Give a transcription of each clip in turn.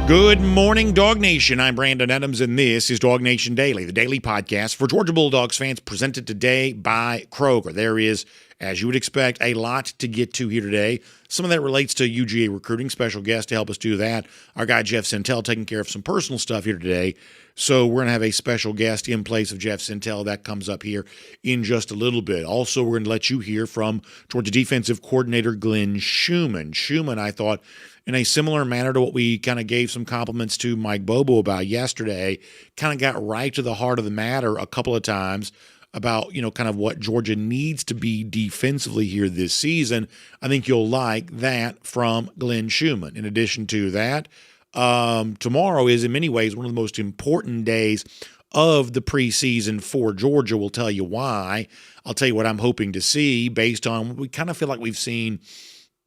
Good morning, Dog Nation. I'm Brandon Adams, and this is DawgNation Daily, the daily podcast for Georgia Bulldogs fans, presented today by Kroger. There is, as you would expect, a lot to get to here today. Some of that relates to UGA recruiting. Special guest to help us do that, our guy Jeff Sintel, taking care of some personal stuff here today. So we're going to have a special guest in place of Jeff Sintel. That comes up here in just a little bit. Also, we're going to let you hear from Georgia defensive coordinator Glenn Schumann. Schumann, I thought, in a similar manner to what we kind of gave some compliments to Mike Bobo about yesterday, kind of got right to the heart of the matter a couple of times about, kind of what Georgia needs to be defensively here this season. I think you'll like that from Glenn Schumann. In addition to that, tomorrow is in many ways one of the most important days of the preseason for Georgia. We'll tell you why. I'll tell you what I'm hoping to see based on what we kind of feel like we've seen,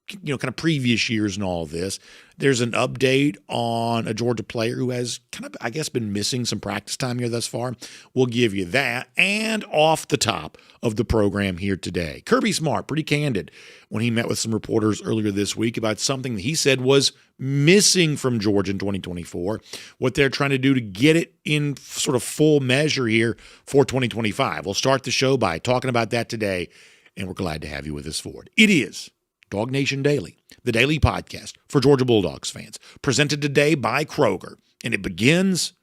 kind of previous years and all of this. There's an update on a Georgia player who has kind of, I guess, been missing some practice time here thus far. We'll give you that. And off the top of the program here today, Kirby Smart, pretty candid when he met with some reporters earlier this week about something that he said was missing from Georgia in 2024, what they're trying to do to get it in sort of full measure here for 2025. We'll start the show by talking about that today, and we're glad to have you with us for it. It is DawgNation Daily, the daily podcast for Georgia Bulldogs fans, presented today by Kroger, and it begins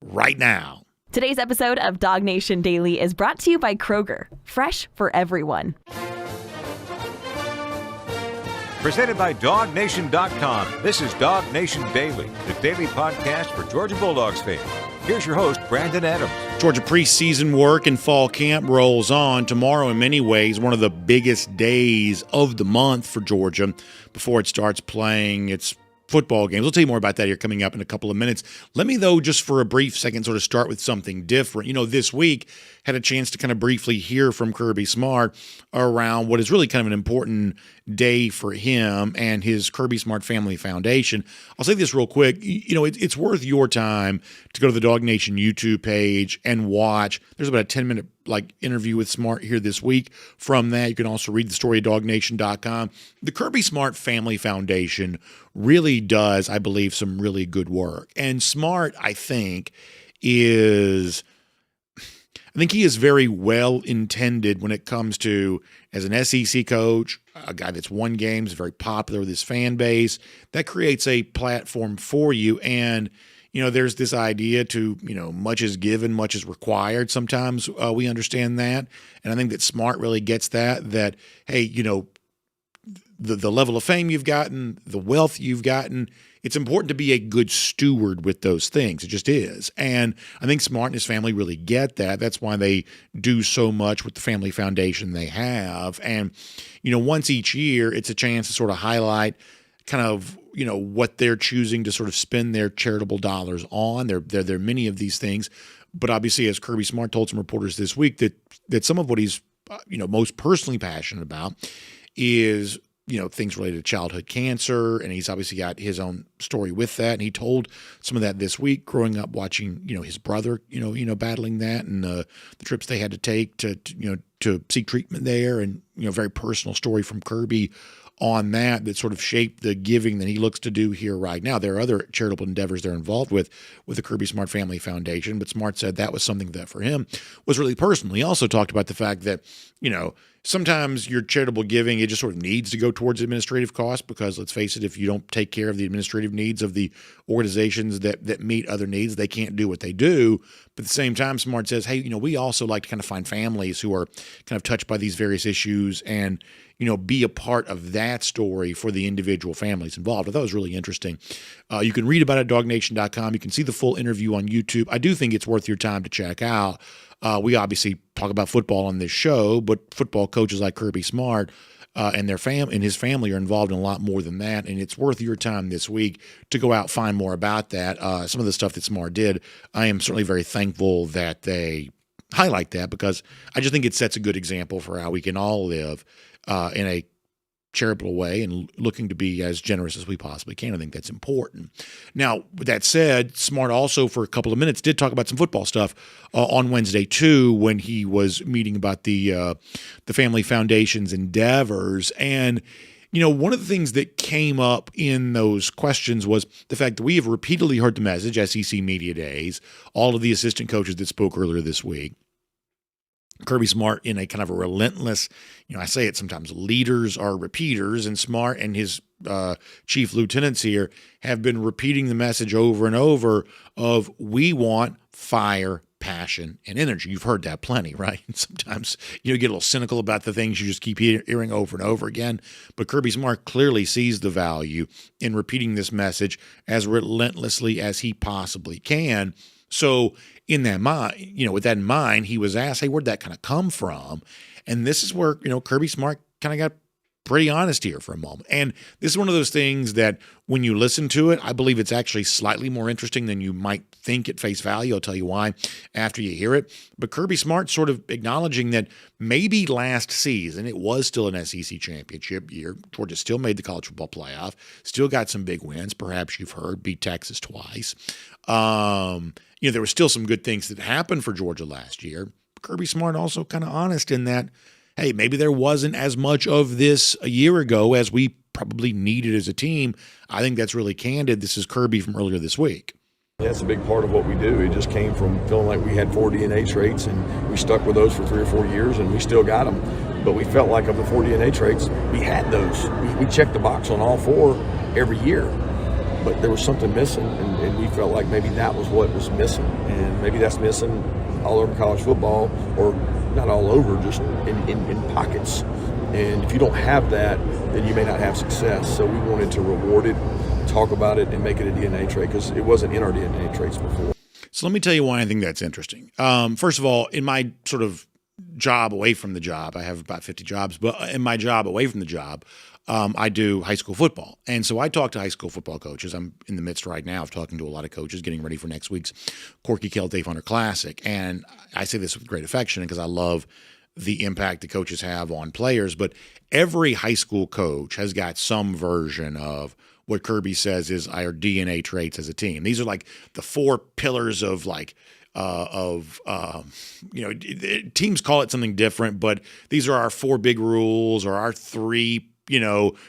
right now. Today's episode of DawgNation Daily is brought to you by Kroger, fresh for everyone. Presented by DawgNation.com. This is DawgNation Daily, the daily podcast for Georgia Bulldogs fans. Here's your host, Brandon Adams. Georgia preseason work and fall camp rolls on. Tomorrow, in many ways, one of the biggest days of the month for Georgia before it starts playing its football games. We'll tell you more about that here coming up in a couple of minutes. Let me, though, just for a brief second, sort of start with something different. This week had a chance to kind of briefly hear from Kirby Smart around what is really kind of an important day for him and his Kirby Smart Family Foundation. I'll say this real quick. It's worth your time to go to the DawgNation YouTube page and watch. There's about a 10-minute interview with Smart here this week. From that, you can also read the story at DawgNation.com. The Kirby Smart Family Foundation really does, I believe, some really good work. And Smart, I think he is very well intended when it comes to, as an SEC coach, a guy that's won games, very popular with his fan base, that creates a platform for you. And, there's this idea to, much is given, much is required. Sometimes we understand that. And I think that Smart really gets that, hey, the level of fame you've gotten, the wealth you've gotten, it's important to be a good steward with those things. It just is. And I think Smart and his family really get that. That's why they do so much with the family foundation they have. And, once each year, it's a chance to sort of highlight kind of, what they're choosing to sort of spend their charitable dollars on. There are many of these things. But obviously, as Kirby Smart told some reporters this week, that some of what he's, most personally passionate about is things related to childhood cancer, and he's obviously got his own story with that. And he told some of that this week, growing up watching, his brother, battling that, and the trips they had to take to seek treatment there, and very personal story from Kirby on that sort of shaped the giving that he looks to do here right now. There are other charitable endeavors they're involved with the Kirby Smart Family Foundation, but Smart said that was something that for him was really personal. He also talked about the fact that, sometimes your charitable giving, it just sort of needs to go towards administrative costs because, let's face it, if you don't take care of the administrative needs of the organizations that meet other needs, they can't do what they do. But at the same time, Smart says, hey, we also like to kind of find families who are kind of touched by these various issues and, be a part of that story for the individual families involved. I thought it was really interesting. You can read about it at DawgNation.com. You can see the full interview on YouTube. I do think it's worth your time to check out. We obviously talk about football on this show, but football coaches like Kirby Smart and his family are involved in a lot more than that, and it's worth your time this week to go out, find more about that. Some of the stuff that Smart did, I am certainly very thankful that they highlight that because I just think it sets a good example for how we can all live in a charitable way and looking to be as generous as we possibly can. I think that's important. Now, with that said, Smart also for a couple of minutes did talk about some football stuff on Wednesday too, when he was meeting about the Family Foundation's endeavors. And one of the things that came up in those questions was the fact that we have repeatedly heard the message, SEC Media Days, all of the assistant coaches that spoke earlier this week, Kirby Smart in a kind of a relentless, I say it sometimes, leaders are repeaters, and Smart and his chief lieutenants here have been repeating the message over and over of we want fire, passion, and energy. You've heard that plenty, right? Sometimes you get a little cynical about the things you just keep hearing over and over again. But Kirby Smart clearly sees the value in repeating this message as relentlessly as he possibly can. So in that mind, with that in mind, he was asked, hey, where'd that kind of come from? And this is where, Kirby Smart kind of got pretty honest here for a moment. And this is one of those things that when you listen to it, I believe it's actually slightly more interesting than you might think at face value. I'll tell you why after you hear it. But Kirby Smart sort of acknowledging that maybe last season it was still an SEC championship year. Georgia still made the college football playoff, still got some big wins. Perhaps you've heard, beat Texas twice. There were still some good things that happened for Georgia last year. Kirby Smart also kind of honest in that, hey, maybe there wasn't as much of this a year ago as we probably needed as a team. I think that's really candid. This is Kirby from earlier this week. Yeah, it's a big part of what we do. It just came from feeling like we had 4 DNA traits, and we stuck with those for 3 or 4 years, and we still got them. But we felt like of the 4 DNA traits, we had those. We checked the box on all 4 every year. But there was something missing, and we felt like maybe that was what was missing. And maybe that's missing all over college football, or not all over, just in pockets. And if you don't have that, then you may not have success. So we wanted to reward it, talk about it, and make it a DNA trait, because it wasn't in our DNA traits before. So let me tell you why I think that's interesting. First of all, in my sort of job away from the job, I have about 50 jobs, but in my job away from the job, I do high school football. And so I talk to high school football coaches. I'm in the midst right now of talking to a lot of coaches getting ready for next week's Corky Kell Dave Hunter Classic. And I say this with great affection because I love the impact the coaches have on players. But every high school coach has got some version of what Kirby says is our DNA traits as a team. These are like the 4 pillars of teams call it something different, but these are our 4 big rules or our 3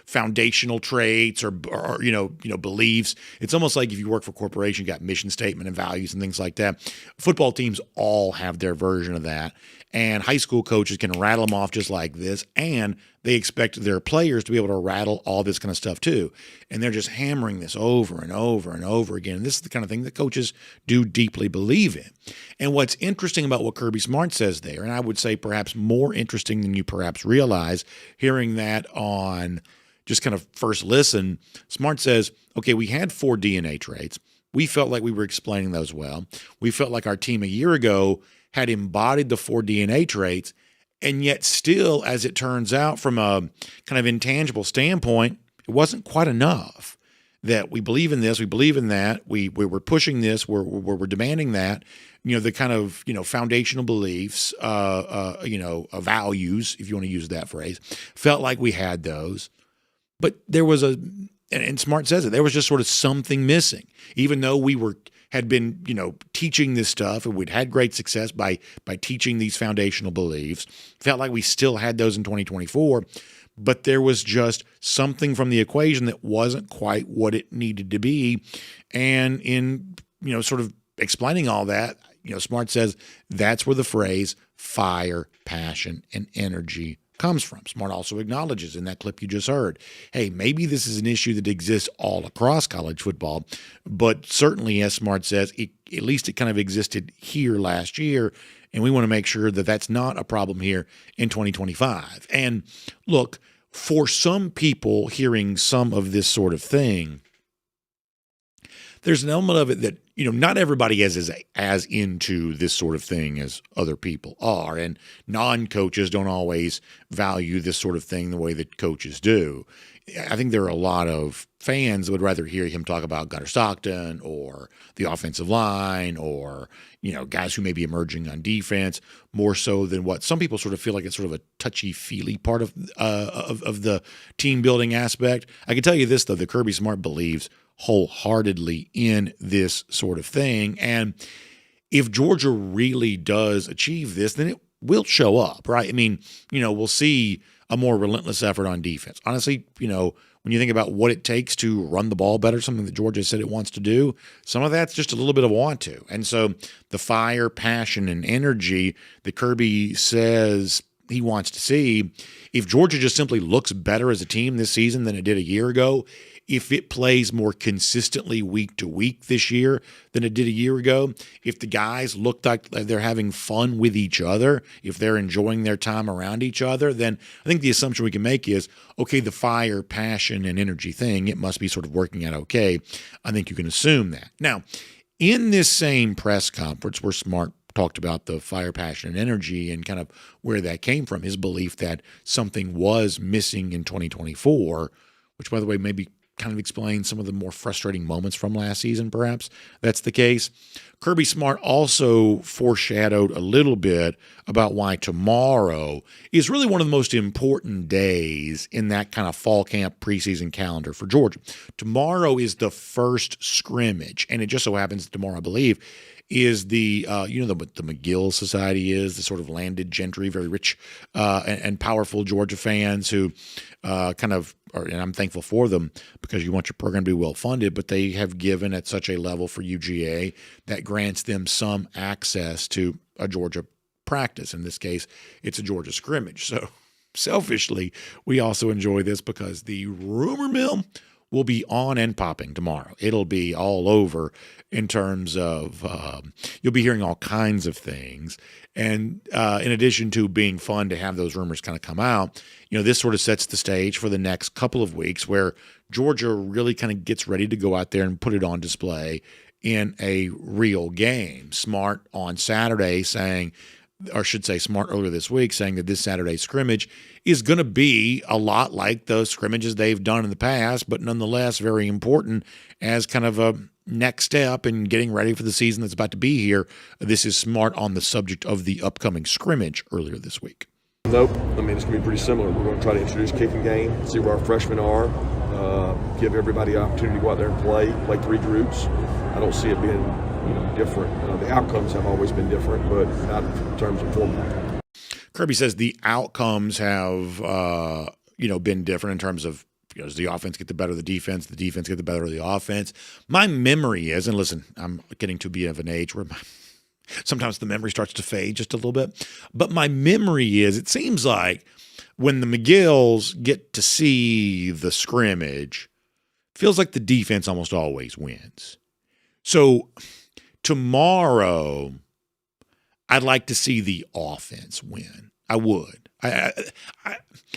foundational traits or beliefs. It's almost like if you work for a corporation, you got mission statement and values and things like that. Football teams all have their version of that. And high school coaches can rattle them off just like this, and they expect their players to be able to rattle all this kind of stuff too. And they're just hammering this over and over and over again. And this is the kind of thing that coaches do deeply believe in. And what's interesting about what Kirby Smart says there, and I would say perhaps more interesting than you perhaps realize, hearing that on just kind of first listen, Smart says, okay, we had 4 DNA traits. We felt like we were explaining those well. We felt like our team a year ago had embodied the 4 DNA traits, and yet still, as it turns out, from a kind of intangible standpoint, it wasn't quite enough. That we believe in this, we believe in that, we're pushing this, we're demanding that, the kind of, foundational beliefs, values, if you want to use that phrase, felt like we had those. But there was and Smart says it, there was just sort of something missing, even though we had been, teaching this stuff, and we'd had great success by teaching these foundational beliefs. Felt like we still had those in 2024, but there was just something from the equation that wasn't quite what it needed to be. And in, sort of explaining all that, Smart says that's where the phrase fire, passion, and energy comes from. Smart also acknowledges in that clip you just heard, hey, maybe this is an issue that exists all across college football, but certainly, as Smart says, at least it kind of existed here last year, and we want to make sure that that's not a problem here in 2025. And look, for some people hearing some of this sort of thing, there's an element of it that, not everybody is as into this sort of thing as other people are, and non-coaches don't always value this sort of thing the way that coaches do. I think there are a lot of fans that would rather hear him talk about Gunnar Stockton or the offensive line or, guys who may be emerging on defense more so than what some people sort of feel like it's sort of a touchy-feely part of the team building aspect. I can tell you this, though, that Kirby Smart believes wholeheartedly in this sort of thing. And if Georgia really does achieve this, then it will show up, right? I mean, we'll see a more relentless effort on defense. Honestly, when you think about what it takes to run the ball better, something that Georgia said it wants to do, some of that's just a little bit of want to. And so the fire, passion, and energy that Kirby says he wants to see, if Georgia just simply looks better as a team this season than it did a year ago, if it plays more consistently week to week this year than it did a year ago, if the guys look like they're having fun with each other, if they're enjoying their time around each other, then I think the assumption we can make is, okay, the fire, passion, and energy thing, it must be sort of working out okay. I think you can assume that. Now, in this same press conference where Smart talked about the fire, passion, and energy and kind of where that came from, his belief that something was missing in 2024, which, by the way, maybe kind of explains some of the more frustrating moments from last season, perhaps. That's the case. Kirby Smart also foreshadowed a little bit about why tomorrow is really one of the most important days in that kind of fall camp preseason calendar for Georgia. Tomorrow is the first scrimmage, and it just so happens that tomorrow, I believe, is the the McGill Society is the sort of landed gentry, very rich and powerful Georgia fans who and I'm thankful for them because you want your program to be well funded, but they have given at such a level for UGA that grants them some access to a Georgia practice. In this case, it's a Georgia scrimmage. So selfishly, we also enjoy this because the rumor mill will be on and popping tomorrow. It'll be all over in terms of you'll be hearing all kinds of things. And in addition to being fun to have those rumors kind of come out, this sort of sets the stage for the next couple of weeks where Georgia really kind of gets ready to go out there and put it on display in a real game. Smart on Saturday saying, or I should say Smart earlier this week, saying that this Saturday scrimmage is going to be a lot like those scrimmages they've done in the past, but nonetheless very important as kind of a next step in getting ready for the season that's about to be here. This is Smart on the subject of the upcoming scrimmage earlier this week. Nope. I mean, it's going to be pretty similar. We're going to try to introduce kicking game, see where our freshmen are, give everybody an opportunity to go out there and play three groups. I don't see it being different. The outcomes have always been different, but not in terms of format. Kirby says the outcomes have, been different in terms of, does the offense get the better of the defense get the better of the offense? My memory is, and listen, I'm getting to be of an age where sometimes the memory starts to fade just a little bit, but my memory is, it seems like when the McGills get to see the scrimmage, feels like the defense almost always wins. So tomorrow, I'd like to see the offense win. I would. I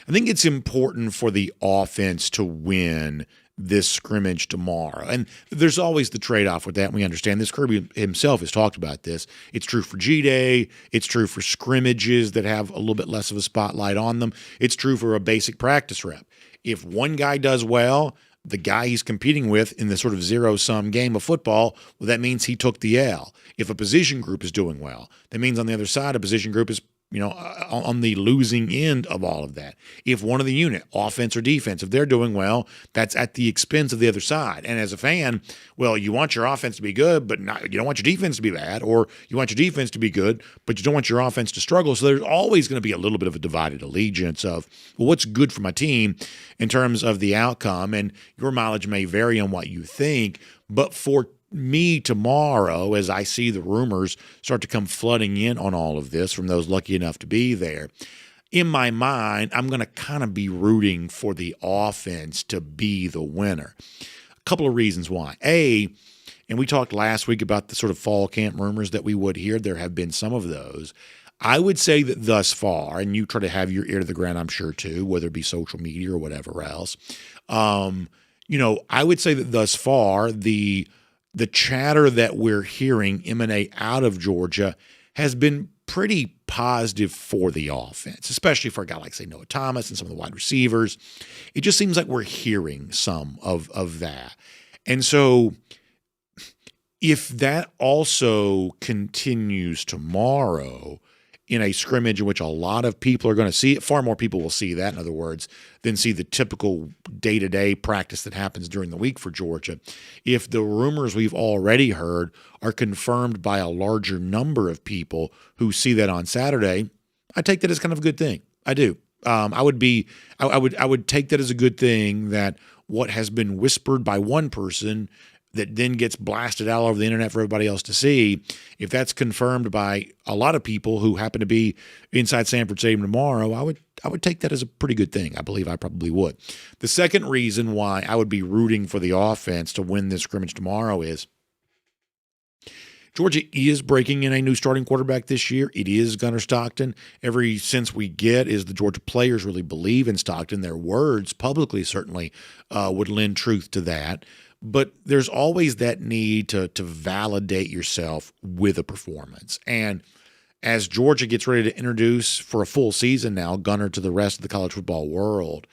think it's important for the offense to win this scrimmage tomorrow. And there's always the trade-off with that, and we understand this. Kirby himself has talked about this. It's true for G-Day. It's true for scrimmages that have a little bit less of a spotlight on them. It's true for a basic practice rep. If one guy does well, the guy he's competing with in this sort of zero-sum game of football, well, that means he took the L. If a position group is doing well, that means on the other side, a position group is on the losing end of all of that. If one of the unit, offense or defense, if they're doing well, that's at the expense of the other side. And as a fan, well, you want your offense to be good, but you don't want your defense to be bad, or you want your defense to be good, but you don't want your offense to struggle. So there's always going to be a little bit of a divided allegiance of, well, what's good for my team in terms of the outcome, and your mileage may vary on what you think, but for me tomorrow, as I see the rumors start to come flooding in on all of this from those lucky enough to be there, in my mind, I'm going to kind of be rooting for the offense to be the winner. A couple of reasons why. And we talked last week about the sort of fall camp rumors that we would hear. There have been some of those. I would say that thus far, and you try to have your ear to the ground, I'm sure too, whether it be social media or whatever else, I would say that thus far, the chatter that we're hearing emanate out of Georgia has been pretty positive for the offense, especially for a guy like, say, Noah Thomas and some of the wide receivers. It just seems like we're hearing some of that. And so if that also continues tomorrow in a scrimmage in which a lot of people are going to see it, far more people will see that, in other words, than see the typical day-to-day practice that happens during the week for Georgia. If the rumors we've already heard are confirmed by a larger number of people who see that on Saturday, I take that as kind of a good thing. I do. I would take that as a good thing, that what has been whispered by one person that then gets blasted all over the internet for everybody else to see, if that's confirmed by a lot of people who happen to be inside Sanford Stadium tomorrow, I would take that as a pretty good thing. I believe I probably would. The second reason why I would be rooting for the offense to win this scrimmage tomorrow is Georgia is breaking in a new starting quarterback this year. It is Gunnar Stockton. Every sense we get is the Georgia players really believe in Stockton. Their words publicly certainly would lend truth to that. But there's always that need to validate yourself with a performance. And as Georgia gets ready to introduce for a full season now Gunnar to the rest of the college football world,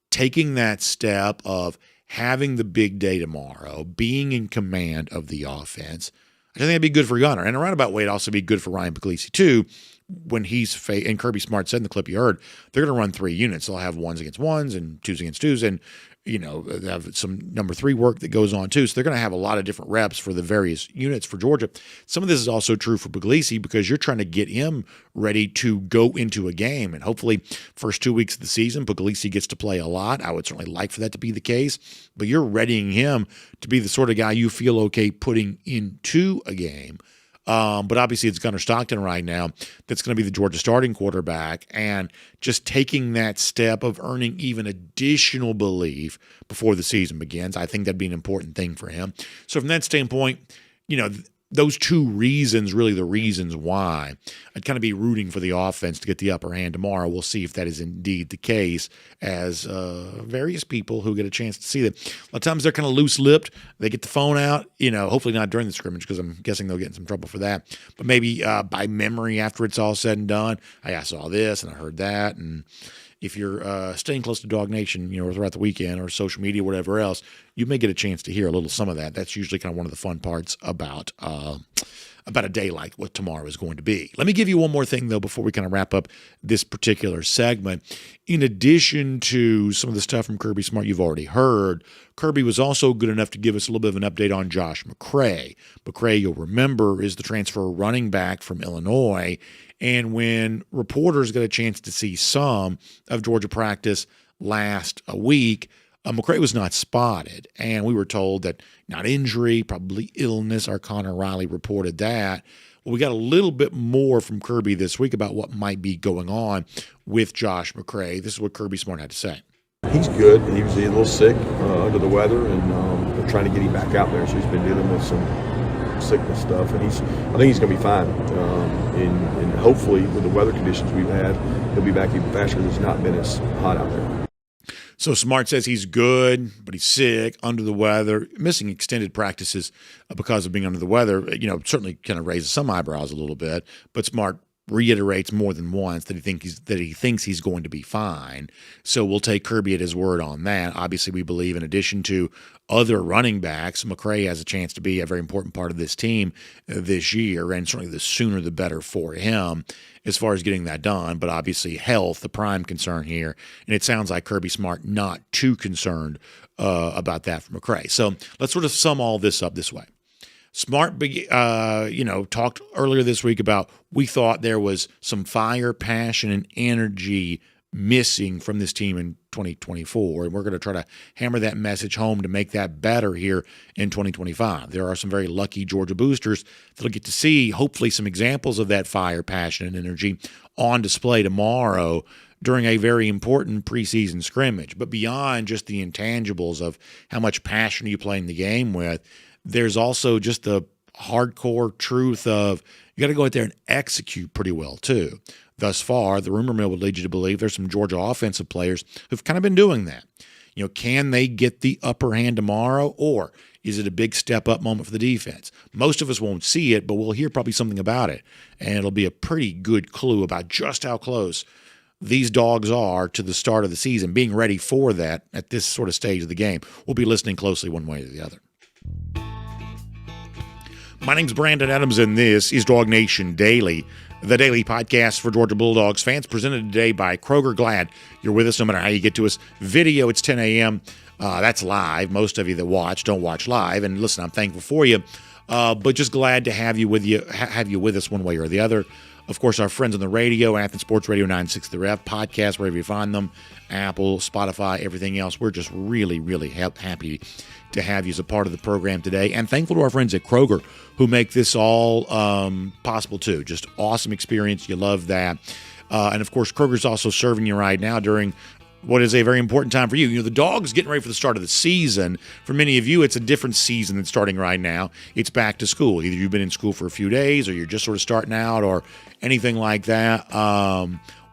taking that step of having the big day tomorrow, being in command of the offense, I think that'd be good for Gunnar. And in a roundabout way, it'd also be good for Ryan Puglisi too. When and Kirby Smart said in the clip you heard, they're going to run 3 units. They'll have 1s against 1s and 2s against 2s, and they have some number 3 work that goes on too. So they're going to have a lot of different reps for the various units for Georgia. Some of this is also true for Puglisi because you're trying to get him ready to go into a game. And hopefully first 2 weeks of the season, Puglisi gets to play a lot. I would certainly like for that to be the case, but you're readying him to be the sort of guy you feel okay putting into a game. But obviously it's Gunnar Stockton right now that's going to be the Georgia starting quarterback, and just taking that step of earning even additional belief before the season begins, I think that'd be an important thing for him. So from that standpoint, those 2 reasons, really the reasons why I'd kind of be rooting for the offense to get the upper hand tomorrow. We'll see if that is indeed the case, as various people who get a chance to see that. A lot of times they're kind of loose-lipped. They get the phone out, hopefully not during the scrimmage because I'm guessing they'll get in some trouble for that. But maybe by memory after it's all said and done, hey, I saw this and I heard that. And if you're staying close to DawgNation, throughout the weekend or social media, whatever else, you may get a chance to hear a little some of that. That's usually kind of one of the fun parts about a day like what tomorrow is going to be. Let me give you one more thing, though, before we kind of wrap up this particular segment. In addition to some of the stuff from Kirby Smart you've already heard, Kirby was also good enough to give us a little bit of an update on Josh McCray. McCray, you'll remember, is the transfer running back from Illinois. And when reporters got a chance to see some of Georgia practice last week, McCray was not spotted. And we were told that not injury, probably illness. Our Connor Riley reported that. Well, we got a little bit more from Kirby this week about what might be going on with Josh McCray. This is what Kirby Smart had to say. He's good. He was a little sick under the weather, and they're trying to get him back out there. So he's been dealing with some sickness stuff, and I think he's going to be fine. And hopefully, with the weather conditions we've had, he'll be back even faster. It's not been as hot out there. So Smart says he's good, but he's sick, under the weather, missing extended practices because of being under the weather. Certainly kind of raises some eyebrows a little bit. But Smart reiterates more than once that he thinks he's going to be fine. So we'll take Kirby at his word on that. Obviously, we believe in addition to other running backs, McCray has a chance to be a very important part of this team this year, and certainly the sooner the better for him as far as getting that done. But obviously health, the prime concern here, and it sounds like Kirby Smart not too concerned about that for McCray. So let's sort of sum all this up this way. Smart, talked earlier this week about we thought there was some fire, passion, and energy missing from this team in 2024, and we're going to try to hammer that message home to make that better here in 2025. There are some very lucky Georgia boosters that'll get to see, hopefully, some examples of that fire, passion, and energy on display tomorrow during a very important preseason scrimmage. But beyond just the intangibles of how much passion you playing the game with, there's also just the hardcore truth of you got to go out there and execute pretty well too. Thus far, the rumor mill would lead you to believe there's some Georgia offensive players who've kind of been doing that. Can they get the upper hand tomorrow, or is it a big step-up moment for the defense? Most of us won't see it, but we'll hear probably something about it, and it'll be a pretty good clue about just how close these dogs are to the start of the season, being ready for that at this sort of stage of the game. We'll be listening closely one way or the other. My name's Brandon Adams, and this is DawgNation Daily, the daily podcast for Georgia Bulldogs fans, presented today by Kroger. Glad you're with us no matter how you get to us. Video, it's 10 a.m. That's live. Most of you that watch don't watch live, and listen, I'm thankful for you, but just glad to have you with us one way or the other. Of course, our friends on the radio, Athens Sports Radio 960 The Ref, podcast, wherever you find them, Apple, Spotify, everything else. We're just really, really happy to have you as a part of the program today. And thankful to our friends at Kroger who make this all possible too. Just awesome experience. You love that. And of course, Kroger's also serving you right now during what is a very important time for you. You know, the Dogs getting ready for the start of the season. For many of you, it's a different season than starting right now. It's back to school. Either you've been in school for a few days or you're just sort of starting out or anything like that.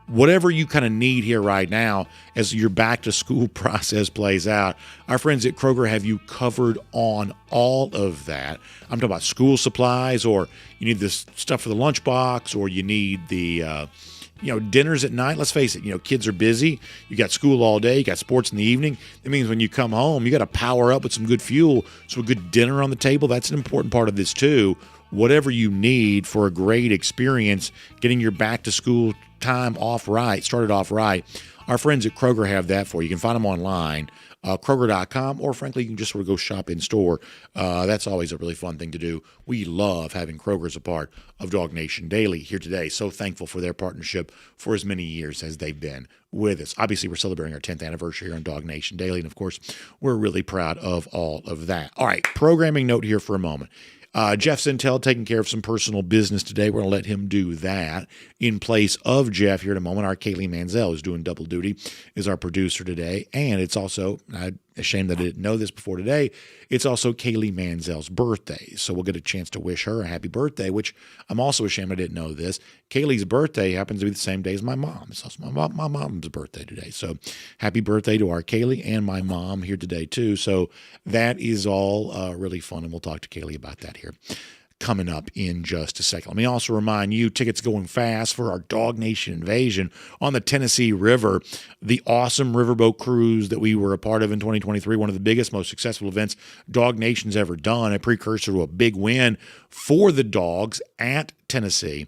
Whatever you kind of need here right now as your back to school process plays out, our friends at Kroger have you covered on all of that. I'm talking about school supplies, or you need this stuff for the lunchbox, or you need the dinners at night. Let's face it, kids are busy. You got school all day. You got sports in the evening. That means when you come home, you got to power up with some good fuel. So a good dinner on the table, that's an important part of this too. Whatever you need for a great experience, getting your back to school time started off right. Our friends at Kroger have that for you. You can find them online, Kroger.com, or frankly, you can just sort of go shop in store. That's always a really fun thing to do. We love having Kroger as a part of DawgNation Daily here today. So thankful for their partnership for as many years as they've been with us. Obviously, we're celebrating our 10th anniversary here on DawgNation Daily, and of course, we're really proud of all of that. All right, programming note here for a moment. Jeff Sintel taking care of some personal business today. We're going to let him do that in place of Jeff here in a moment. Our Kaylee Mansell is doing double duty, is our producer today. And it's also, I'm ashamed that I didn't know this before today, it's also Kaylee Mansell's birthday. So we'll get a chance to wish her a happy birthday, which I'm also ashamed I didn't know this. Kaylee's birthday happens to be the same day as my mom. It's also my mom's birthday today. So happy birthday to our Kaylee and my mom here today too. So that is all really fun, and we'll talk to Kaylee about that here coming up in just a second. Let me also remind you, tickets going fast for our DawgNation Invasion on the Tennessee River, the awesome riverboat cruise that we were a part of in 2023, one of the biggest, most successful events DawgNation's ever done, a precursor to a big win for the Dogs at Tennessee.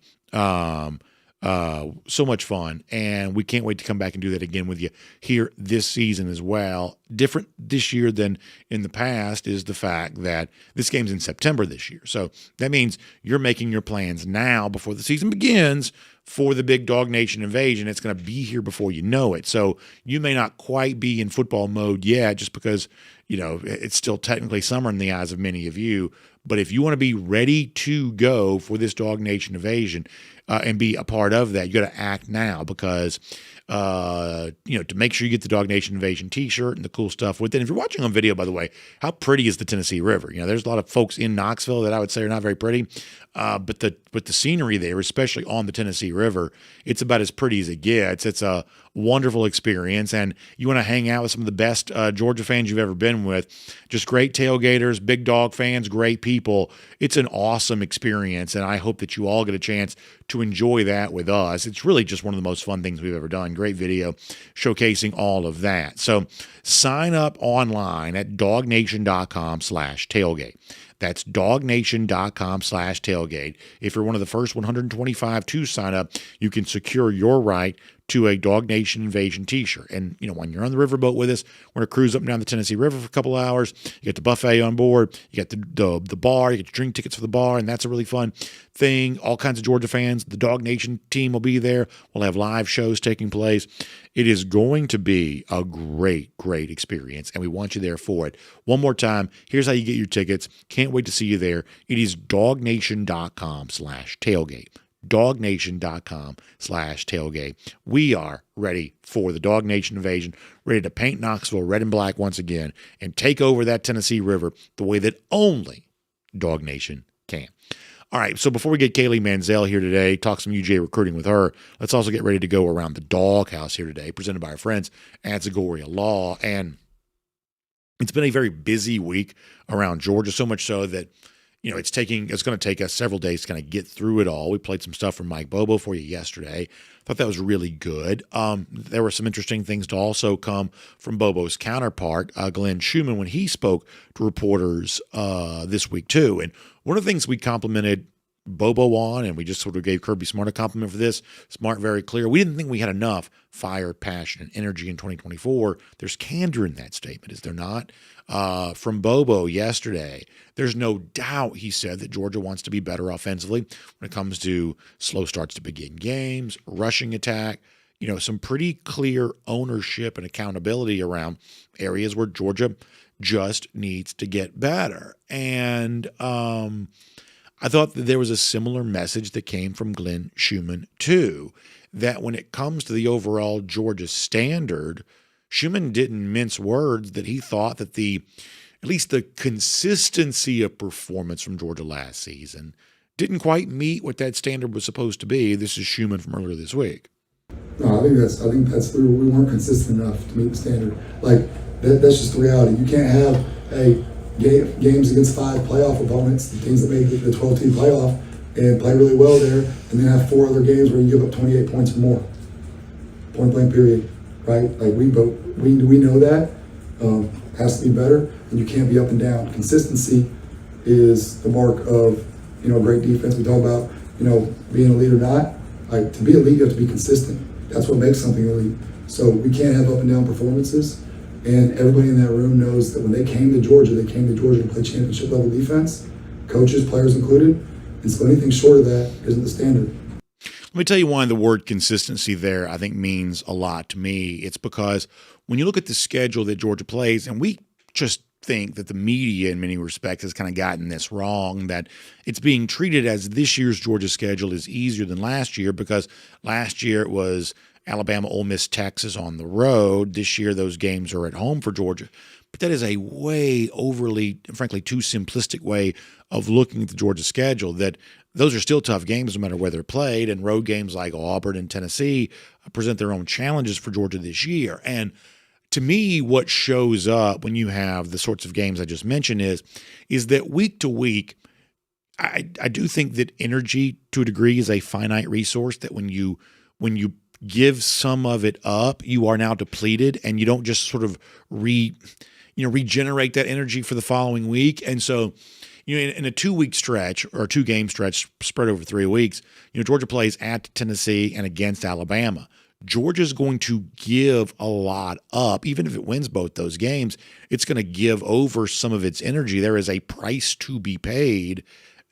So much fun, and we can't wait to come back and do that again with you here this season as well. Different this year than in the past is the fact that this game's in September this year. So that means you're making your plans now before the season begins for the big DawgNation Invasion. It's going to be here before you know it. So you may not quite be in football mode yet just because, it's still technically summer in the eyes of many of you. But if you want to be ready to go for this DawgNation Invasion and be a part of that, you got to act now because, to make sure you get the DawgNation Invasion t-shirt and the cool stuff with it. If you're watching on video, by the way, how pretty is the Tennessee River? There's a lot of folks in Knoxville that I would say are not very pretty, but the scenery there, especially on the Tennessee River, it's about as pretty as it gets. It's a wonderful experience, and you want to hang out with some of the best Georgia fans you've ever been with. Just great tailgaters, big dog fans, great people. It's an awesome experience, and I hope that you all get a chance to enjoy that with us. It's really just one of the most fun things we've ever done. Great video showcasing all of that. So sign up online at DawgNation.com/tailgate. That's DawgNation.com/tailgate. If you're one of the first 125 to sign up, you can secure your right to a DawgNation Invasion t-shirt. And, when you're on the riverboat with us, we're going to cruise up and down the Tennessee River for a couple of hours. You get the buffet on board. You got the bar. You get your drink tickets for the bar, and that's a really fun thing. All kinds of Georgia fans. The DawgNation team will be there. We'll have live shows taking place. It is going to be a great, great experience, and we want you there for it. One more time, here's how you get your tickets. Can't wait to see you there. It is DawgNation.com/tailgate. DawgNation.com/tailgate. We are ready for the DawgNation Invasion, ready to paint Knoxville red and black once again and take over that Tennessee River the way that only DawgNation can. All right, so before we get Kaylee Mansell here today, talk some UGA recruiting with her, let's also get ready to go around the DawgHouse here today, presented by our friends at Zagoria Law. And it's been a very busy week around Georgia, so much so that it's going to take us several days to kind of get through it all. We played some stuff from Mike Bobo for you yesterday. Thought that was really good. There were some interesting things to also come from Bobo's counterpart, Glenn Schumann, when he spoke to reporters this week too. And one of the things we complimented Bobo on, and we just sort of gave Kirby Smart a compliment for this. Smart, very clear. We didn't think we had enough fire, passion, and energy in 2024. There's candor in that statement, is there not? From Bobo yesterday, there's no doubt, he said, that Georgia wants to be better offensively when it comes to slow starts to begin games, rushing attack, some pretty clear ownership and accountability around areas where Georgia just needs to get better. And I thought that there was a similar message that came from Glenn Schumann, too, that when it comes to the overall Georgia standard, Schumann didn't mince words that he thought that at least the consistency of performance from Georgia last season didn't quite meet what that standard was supposed to be. This is Schumann from earlier this week. No, I think that's we weren't consistent enough to meet the standard. Like that's just the reality. You can't have games against 5 playoff opponents, the teams that made the 12-team playoff, and play really well there, and then have 4 other games where you give up 28 points or more. Point blank period, right? Like we know that has to be better, and you can't be up and down. Consistency is the mark of great defense. We talk about being elite or not. Like to be elite, you have to be consistent. That's what makes something elite. So we can't have up and down performances. And everybody in that room knows that when they came to Georgia to play championship level defense, coaches, players included. And so anything short of that isn't the standard. Let me tell you why the word consistency there I think means a lot to me. It's because when you look at the schedule that Georgia plays, and we just think that the media in many respects has kind of gotten this wrong, that it's being treated as this year's Georgia schedule is easier than last year because last year it was Alabama, Ole Miss, Texas on the road. This year those games are at home for Georgia. But that is a way overly, frankly, too simplistic way of looking at the Georgia schedule, that those are still tough games no matter where they're played, and road games like Auburn and Tennessee present their own challenges for Georgia this year. And to me, what shows up when you have the sorts of games I just mentioned is that week to week, I do think that energy to a degree is a finite resource, that when you give some of it up, you are now depleted, and you don't just sort of regenerate that energy for the following week. And so, in a 2-week stretch or a 2-game stretch spread over 3 weeks, Georgia plays at Tennessee and against Alabama. Georgia's going to give a lot up. Even if it wins both those games, it's going to give over some of its energy. There is a price to be paid.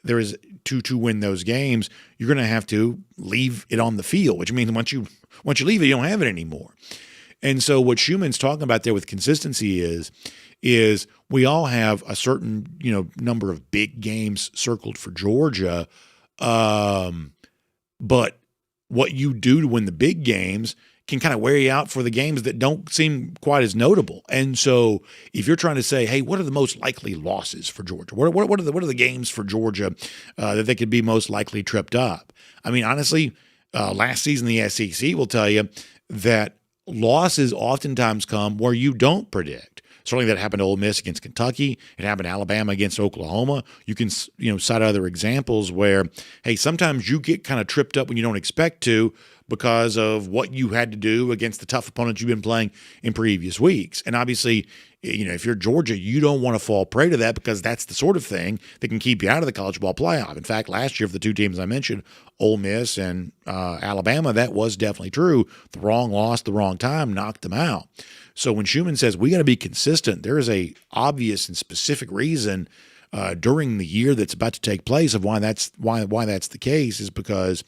There is to win those games. You're going to have to leave it on the field, which means once you leave it, you don't have it anymore. And so what Schumann's talking about there with consistency is we all have a certain number of big games circled for Georgia, but what you do to win the big games can kind of wear you out for the games that don't seem quite as notable. And so if you're trying to say, hey, what are the most likely losses for Georgia? What are the games for Georgia that they could be most likely tripped up? I mean, honestly, last season the SEC will tell you that losses oftentimes come where you don't predict. Certainly that happened to Ole Miss against Kentucky. It happened to Alabama against Oklahoma. You can cite other examples where, hey, sometimes you get kind of tripped up when you don't expect to because of what you had to do against the tough opponents you've been playing in previous weeks. And obviously, if you're Georgia, you don't want to fall prey to that because that's the sort of thing that can keep you out of the college ball playoff. In fact, last year for the 2 teams I mentioned, Ole Miss and Alabama, that was definitely true. The wrong loss, the wrong time knocked them out. So when Schumann says we got to be consistent, there is a obvious and specific reason during the year that's about to take place of why that's the case, is because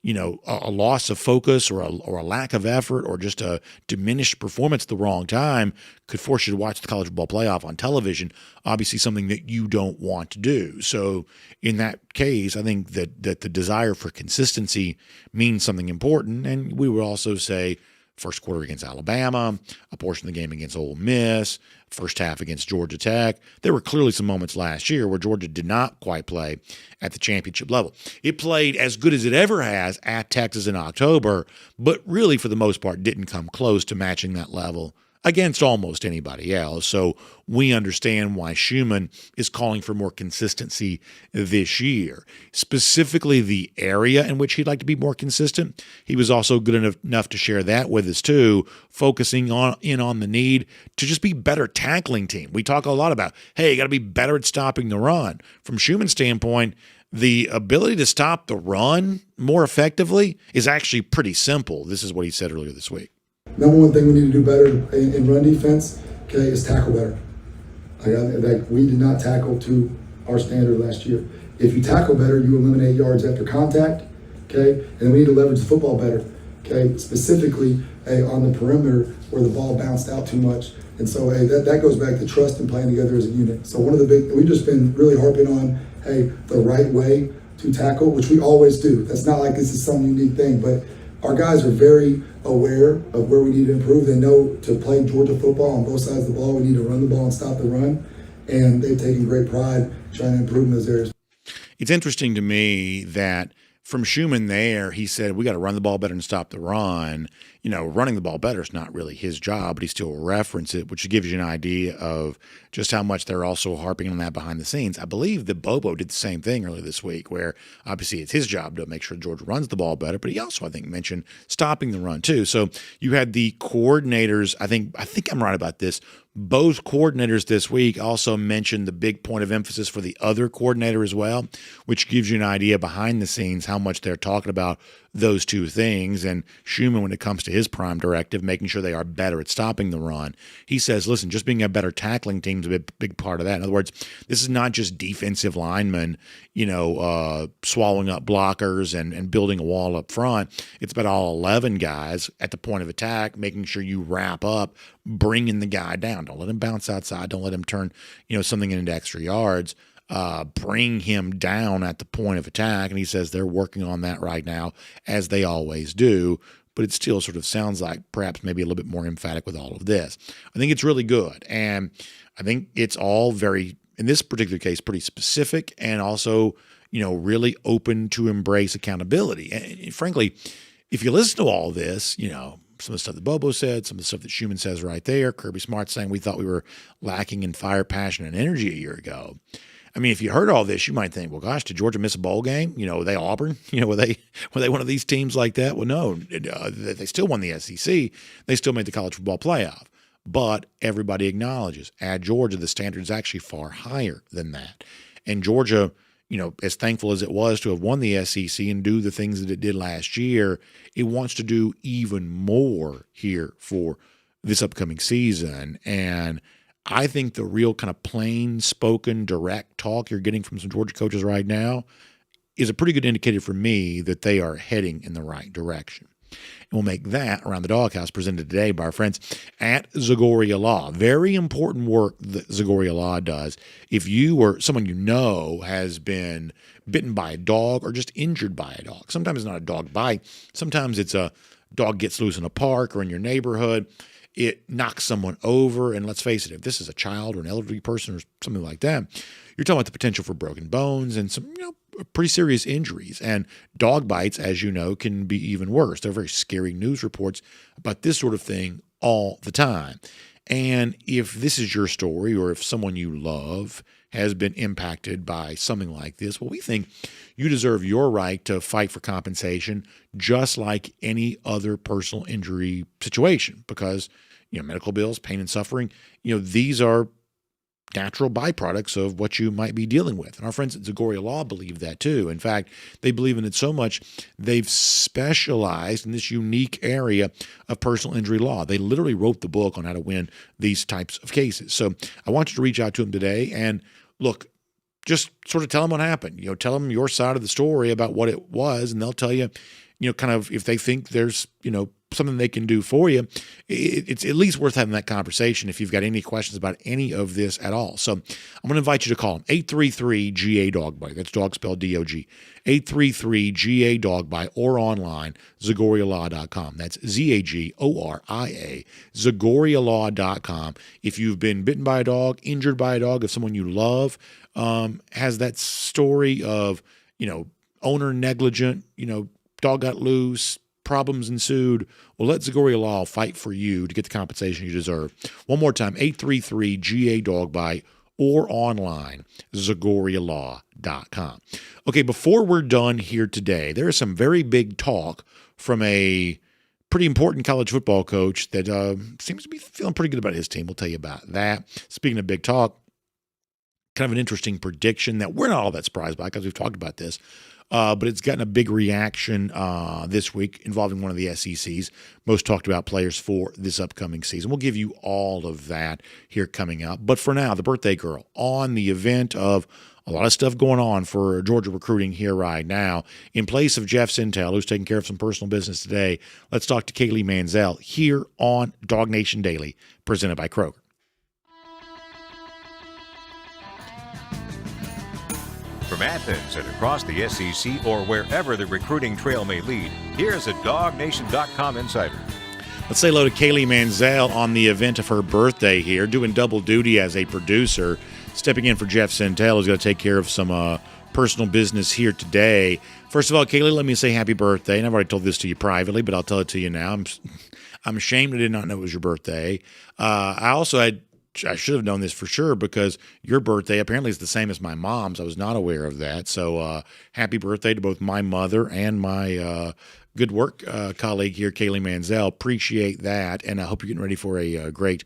a loss of focus or a lack of effort or just a diminished performance at the wrong time could force you to watch the college football playoff on television, obviously something that you don't want to do. So in that case, I think that the desire for consistency means something important. And we would also say first quarter against Alabama, a portion of the game against Ole Miss, first half against Georgia Tech. There were clearly some moments last year where Georgia did not quite play at the championship level. It played as good as it ever has at Texas in October, but really for the most part didn't come close to matching that level against almost anybody else. So we understand why Schumann is calling for more consistency this year. Specifically the area in which he'd like to be more consistent, he was also good enough to share that with us too, focusing on the need to just be better tackling team. We talk a lot about, hey, you got to be better at stopping the run. From Schumann's standpoint, the ability to stop the run more effectively is actually pretty simple. This is what he said earlier this week. Number one thing we need to do better in run defense, okay, is tackle better. Like we did not tackle to our standard last year. If you tackle better, you eliminate yards after contact, okay? And then we need to leverage the football better, okay? Specifically on the perimeter where the ball bounced out too much. And so that goes back to trust and playing together as a unit. So one of the we've just been really harping on, the right way to tackle, which we always do. That's not like this is some unique thing, but our guys are very aware of where we need to improve. They know to play Georgia football on both sides of the ball, we need to run the ball and stop the run. And they've taken great pride trying to improve in those areas. It's interesting to me that from Schumann there, he said, we got to run the ball better and stop the run. Running the ball better is not really his job, but he still referenced it, which gives you an idea of just how much they're also harping on that behind the scenes. I believe that Bobo did the same thing earlier this week, where obviously it's his job to make sure Georgia runs the ball better, but he also, I think, mentioned stopping the run too. So you had the coordinators, I think I'm right about this, both coordinators this week also mentioned the big point of emphasis for the other coordinator as well, which gives you an idea behind the scenes how much they're talking about those two things. And Schumann, when it comes to his prime directive, making sure they are better at stopping the run, he says, listen, just being a better tackling team is a big part of that. In other words, this is not just defensive linemen, swallowing up blockers and building a wall up front. It's about all 11 guys at the point of attack, making sure you wrap up, bringing the guy down. Don't let him bounce outside. Don't let him turn, something into extra yards. Bring him down at the point of attack. And he says they're working on that right now, as they always do. But it still sort of sounds like perhaps maybe a little bit more emphatic with all of this. I think it's really good. And I think it's all very, in this particular case, pretty specific and also, really open to embrace accountability. And frankly, if you listen to all this, some of the stuff that Bobo said, some of the stuff that Schumann says right there, Kirby Smart saying we thought we were lacking in fire, passion, and energy a year ago. I mean, if you heard all this, you might think, well, gosh, did Georgia miss a bowl game? Were they Auburn? Were they one of these teams like that? Well, no, they still won the SEC. They still made the college football playoff. But everybody acknowledges at Georgia, the standard is actually far higher than that. And Georgia, as thankful as it was to have won the SEC and do the things that it did last year, it wants to do even more here for this upcoming season. And I think the real kind of plain spoken, direct talk you're getting from some Georgia coaches right now is a pretty good indicator for me that they are heading in the right direction. And we'll make that around the DawgHouse presented today by our friends at Zagoria Law. Very important work that Zagoria Law does. If you or someone has been bitten by a dog or just injured by a dog, sometimes it's not a dog bite, sometimes it's a dog gets loose in a park or in your neighborhood, it knocks someone over, and let's face it, if this is a child or an elderly person or something like that, you're talking about the potential for broken bones and some, pretty serious injuries. And dog bites, as you know, can be even worse. There are very scary news reports about this sort of thing all the time. And if this is your story, or if someone you love has been impacted by something like this, well, we think you deserve your right to fight for compensation just like any other personal injury situation, because, medical bills, pain and suffering, these are natural byproducts of what you might be dealing with. And our friends at Zagoria Law believe that too. In fact, they believe in it so much, they've specialized in this unique area of personal injury law. They literally wrote the book on how to win these types of cases. So I want you to reach out to them today and look, just sort of tell them what happened. Tell them your side of the story about what it was, and they'll tell you, kind of if they think there's, something they can do for you. It's at least worth having that conversation if you've got any questions about any of this at all. So I'm going to invite you to call them 833-GA-DOG-BITE. That's dog spelled D-O-G. 833-GA-DOG-BITE or online, ZagoriaLaw.com. That's Z-A-G-O-R-I-A, ZagoriaLaw.com. If you've been bitten by a dog, injured by a dog, if someone you love has that story of, owner negligent, dog got loose, problems ensued, well, let Zagoria Law fight for you to get the compensation you deserve. One more time, 833-GA-DOG-BITE or online, ZagoriaLaw.com. Okay, before we're done here today, there is some very big talk from a pretty important college football coach that seems to be feeling pretty good about his team. We'll tell you about that. Speaking of big talk, kind of an interesting prediction that we're not all that surprised by because we've talked about this. But it's gotten a big reaction this week involving one of the SEC's most talked about players for this upcoming season. We'll give you all of that here coming up. But for now, the birthday girl on the event of a lot of stuff going on for Georgia recruiting here right now. In place of Jeff Sintel, who's taking care of some personal business today, let's talk to Kaylee Mansell here on DawgNation Daily, presented by Kroger. From Athens and across the SEC or wherever the recruiting trail may lead, here's a DawgNation.com insider. Let's say hello to Kaylee Mansell on the event of her birthday here, doing double duty as a producer, stepping in for Jeff Sintel, who's going to take care of some personal business here today. First of all, Kaylee, let me say happy birthday. And I've already told this to you privately, but I'll tell it to you now. I'm ashamed I did not know it was your birthday. I should have known this for sure because your birthday apparently is the same as my mom's. I was not aware of that. So happy birthday to both my mother and my good work colleague here, Kaylee Mansell. Appreciate that, and I hope you're getting ready for a great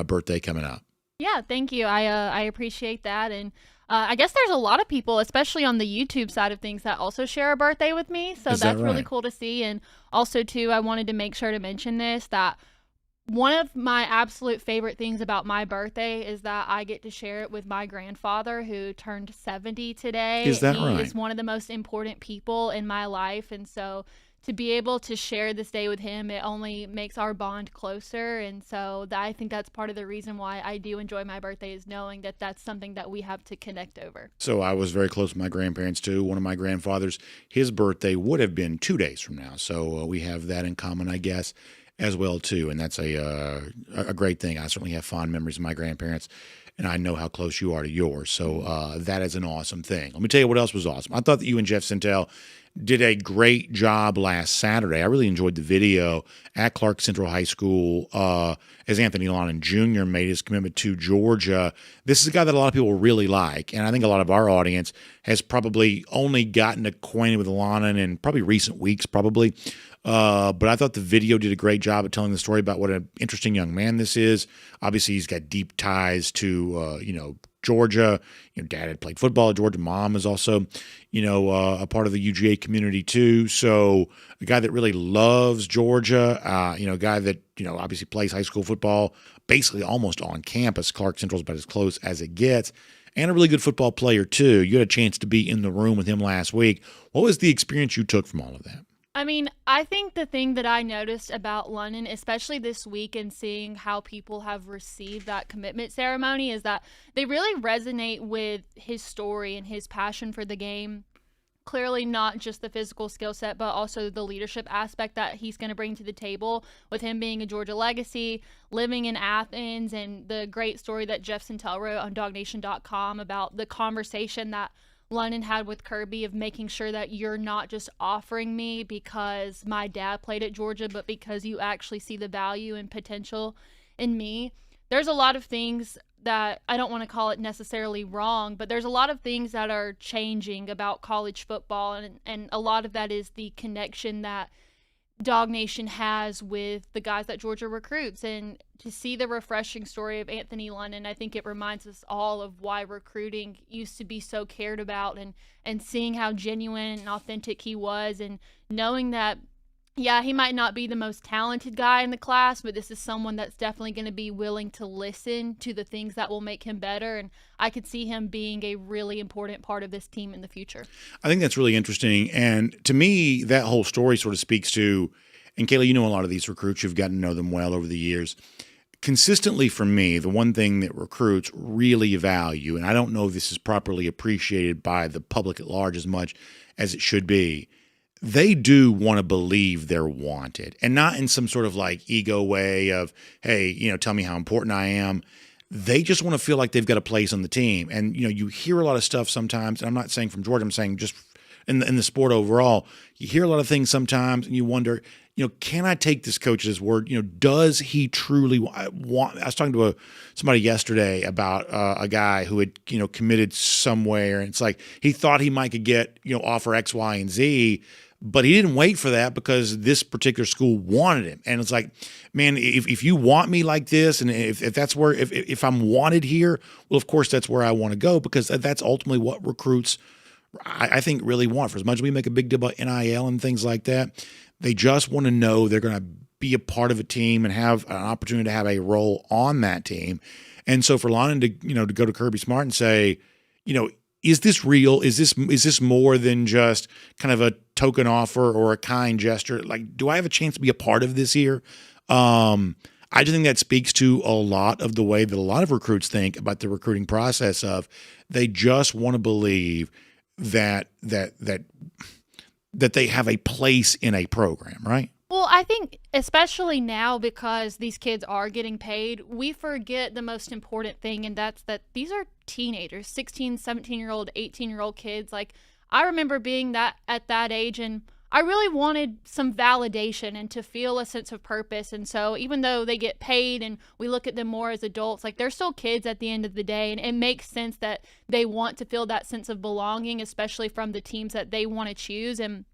birthday coming up. Yeah, thank you. I appreciate that, and I guess there's a lot of people, especially on the YouTube side of things, that also share a birthday with me. So that's really cool to see. And also, too, I wanted to make sure to mention this, that one of my absolute favorite things about my birthday is that I get to share it with my grandfather, who turned 70 today. Is that right? He is one of the most important people in my life, and so to be able to share this day with him, it only makes our bond closer. And so I think that's part of the reason why I do enjoy my birthday, is knowing that that's something that we have to connect over. So I was very close with my grandparents too. One of my grandfathers, his birthday would have been 2 days from now. So we have that in common, I guess, as well too. And that's a great thing. I certainly have fond memories of my grandparents, and I know how close you are to yours. So that is an awesome thing. Let me tell you what else was awesome. I thought that you and Jeff Sintel did a great job last Saturday. I really enjoyed the video at Clark Central High School as Anthony Lonnan Jr. made his commitment to Georgia. This is a guy that a lot of people really like, and I think a lot of our audience has probably only gotten acquainted with Lonnan in probably recent weeks, probably. But I thought the video did a great job of telling the story about what an interesting young man this is. Obviously, he's got deep ties to, Georgia. Dad had played football at Georgia. Mom is also, a part of the UGA community too. So a guy that really loves Georgia, a guy that, obviously plays high school football basically almost on campus. Clark Central is about as close as it gets. And a really good football player too. You had a chance to be in the room with him last week. What was the experience you took from all of that? I mean, I think the thing that I noticed about Lonnan, especially this week, and seeing how people have received that commitment ceremony, is that they really resonate with his story and his passion for the game. Clearly not just the physical skill set, but also the leadership aspect that he's going to bring to the table, with him being a Georgia legacy, living in Athens, and the great story that Jeff Sintel wrote on DawgNation.com about the conversation that Lonnan had with Kirby of making sure that you're not just offering me because my dad played at Georgia, but because you actually see the value and potential in me. There's a lot of things that I don't want to call it necessarily wrong, but there's a lot of things that are changing about college football, and a lot of that is the connection that DawgNation has with the guys that Georgia recruits. And to see the refreshing story of Anthony Lonnan, I think it reminds us all of why recruiting used to be so cared about, and seeing how genuine and authentic he was, and knowing that, yeah, he might not be the most talented guy in the class, but this is someone that's definitely going to be willing to listen to the things that will make him better. And I could see him being a really important part of this team in the future. I think that's really interesting. And to me, that whole story sort of speaks to, and Kaylee, you know a lot of these recruits, you've gotten to know them well over the years. Consistently for me, the one thing that recruits really value, and I don't know if this is properly appreciated by the public at large as much as it should be, they do want to believe they're wanted, and not in some sort of like ego way of, hey, tell me how important I am. They just want to feel like they've got a place on the team. And, you hear a lot of stuff sometimes, and I'm not saying from Georgia, I'm saying just in the sport overall, you hear a lot of things sometimes and you wonder, can I take this coach at his word? Does he truly want? I was talking to somebody yesterday about a guy who had, committed somewhere, and it's like he thought he might could get, offer X, Y, and Z. But he didn't wait for that because this particular school wanted him. And it's like, man, if you want me like this, and if that's where, if I'm wanted here, well, of course, that's where I want to go, because that's ultimately what recruits, I think, really want. For as much as we make a big deal about NIL and things like that, they just want to know they're going to be a part of a team and have an opportunity to have a role on that team. And so for Lonnon to, to go to Kirby Smart and say, is this real? Is this more than just kind of a token offer or a kind gesture? Like, do I have a chance to be a part of this here? I just think that speaks to a lot of the way that a lot of recruits think about the recruiting process. Of they just want to believe that they have a place in a program, right? Well, I think especially now, because these kids are getting paid, we forget the most important thing, and that's that these are teenagers, 16, 17-year-old, 18-year-old kids. Like, I remember being at that age, and I really wanted some validation and to feel a sense of purpose. And so even though they get paid and we look at them more as adults, like, they're still kids at the end of the day, and it makes sense that they want to feel that sense of belonging, especially from the teams that they want to choose. And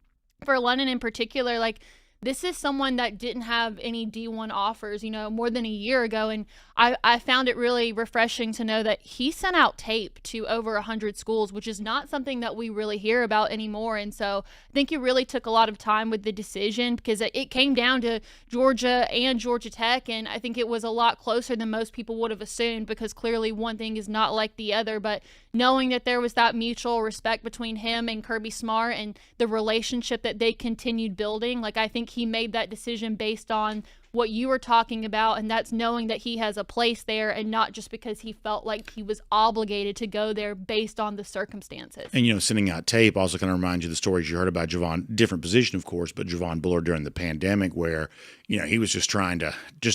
for London in particular, like, this is someone that didn't have any D1 offers, more than a year ago. And I found it really refreshing to know that he sent out tape to over 100 schools, which is not something that we really hear about anymore. And so I think he really took a lot of time with the decision, because it came down to Georgia and Georgia Tech. And I think it was a lot closer than most people would have assumed, because clearly one thing is not like the other. But knowing that there was that mutual respect between him and Kirby Smart and the relationship that they continued building, like, I think he made that decision based on what you were talking about, and that's knowing that he has a place there, and not just because he felt like he was obligated to go there based on the circumstances. And, sending out tape also kind of reminds you of the stories you heard about Javon, different position, of course, but Javon Bullard during the pandemic, where, he was just trying to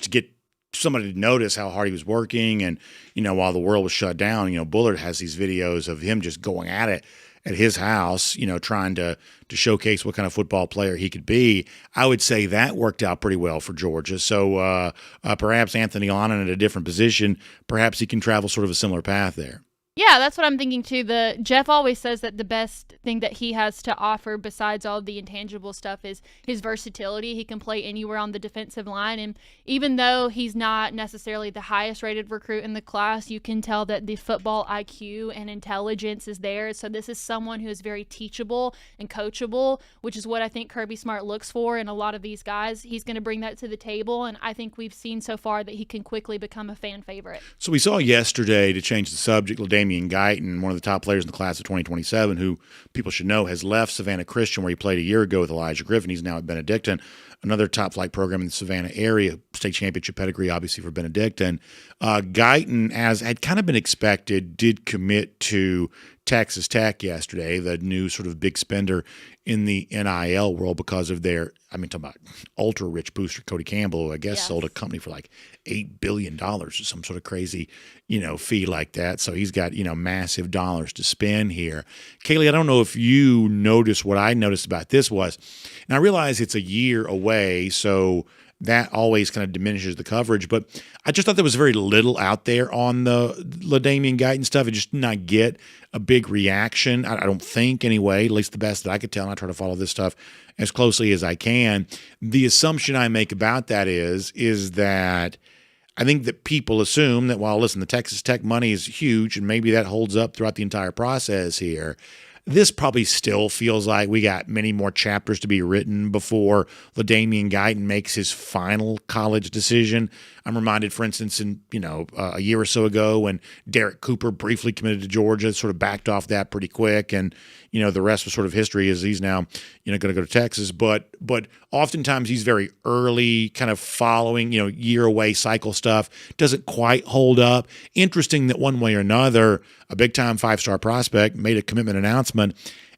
get somebody to notice how hard he was working. And, while the world was shut down, Bullard has these videos of him just going at it at his house, trying to showcase what kind of football player he could be. I would say that worked out pretty well for Georgia. So perhaps Anthony Lonnon at a different position, perhaps he can travel sort of a similar path there. Yeah, that's what I'm thinking too. Jeff always says that the best thing that he has to offer, besides all the intangible stuff, is his versatility. He can play anywhere on the defensive line, and even though he's not necessarily the highest rated recruit in the class, you can tell that the football IQ and intelligence is there. So this is someone who is very teachable and coachable, which is what I think Kirby Smart looks for in a lot of these guys. He's going to bring that to the table, and I think we've seen so far that he can quickly become a fan favorite. So we saw yesterday, to change the subject, Damian Guyton, one of the top players in the class of 2027, who people should know has left Savannah Christian, where he played a year ago with Elijah Griffin. He's now at Benedictine, another top flight program in the Savannah area, state championship pedigree, obviously, for Benedictine. Guyton, as had kind of been expected, did commit to Texas Tech yesterday, the new sort of big spender in the NIL world because of their, talking about ultra-rich booster Cody Campbell, who I guess sold a company for like $8 billion or some sort of crazy, fee like that. So he's got, massive dollars to spend here. Kaylee, I don't know if you noticed what I noticed about this was, and I realize it's a year away, so that always kind of diminishes the coverage. But I just thought there was very little out there on the LaDainian Guyton stuff. It just did not get a big reaction. I don't think, anyway, at least the best that I could tell. And I try to follow this stuff as closely as I can. The assumption I make about that is that I think that people assume that, well, listen, the Texas Tech money is huge, and maybe that holds up throughout the entire process here. This probably still feels like we got many more chapters to be written before LaDainian Guyton makes his final college decision. I'm reminded, for instance, in a year or so ago when Derek Cooper briefly committed to Georgia, sort of backed off that pretty quick, and the rest was sort of history, as he's now going to go to Texas. But oftentimes he's very early, kind of following year away cycle stuff. Doesn't quite hold up. Interesting that one way or another, a big time 5-star prospect made a commitment announcement,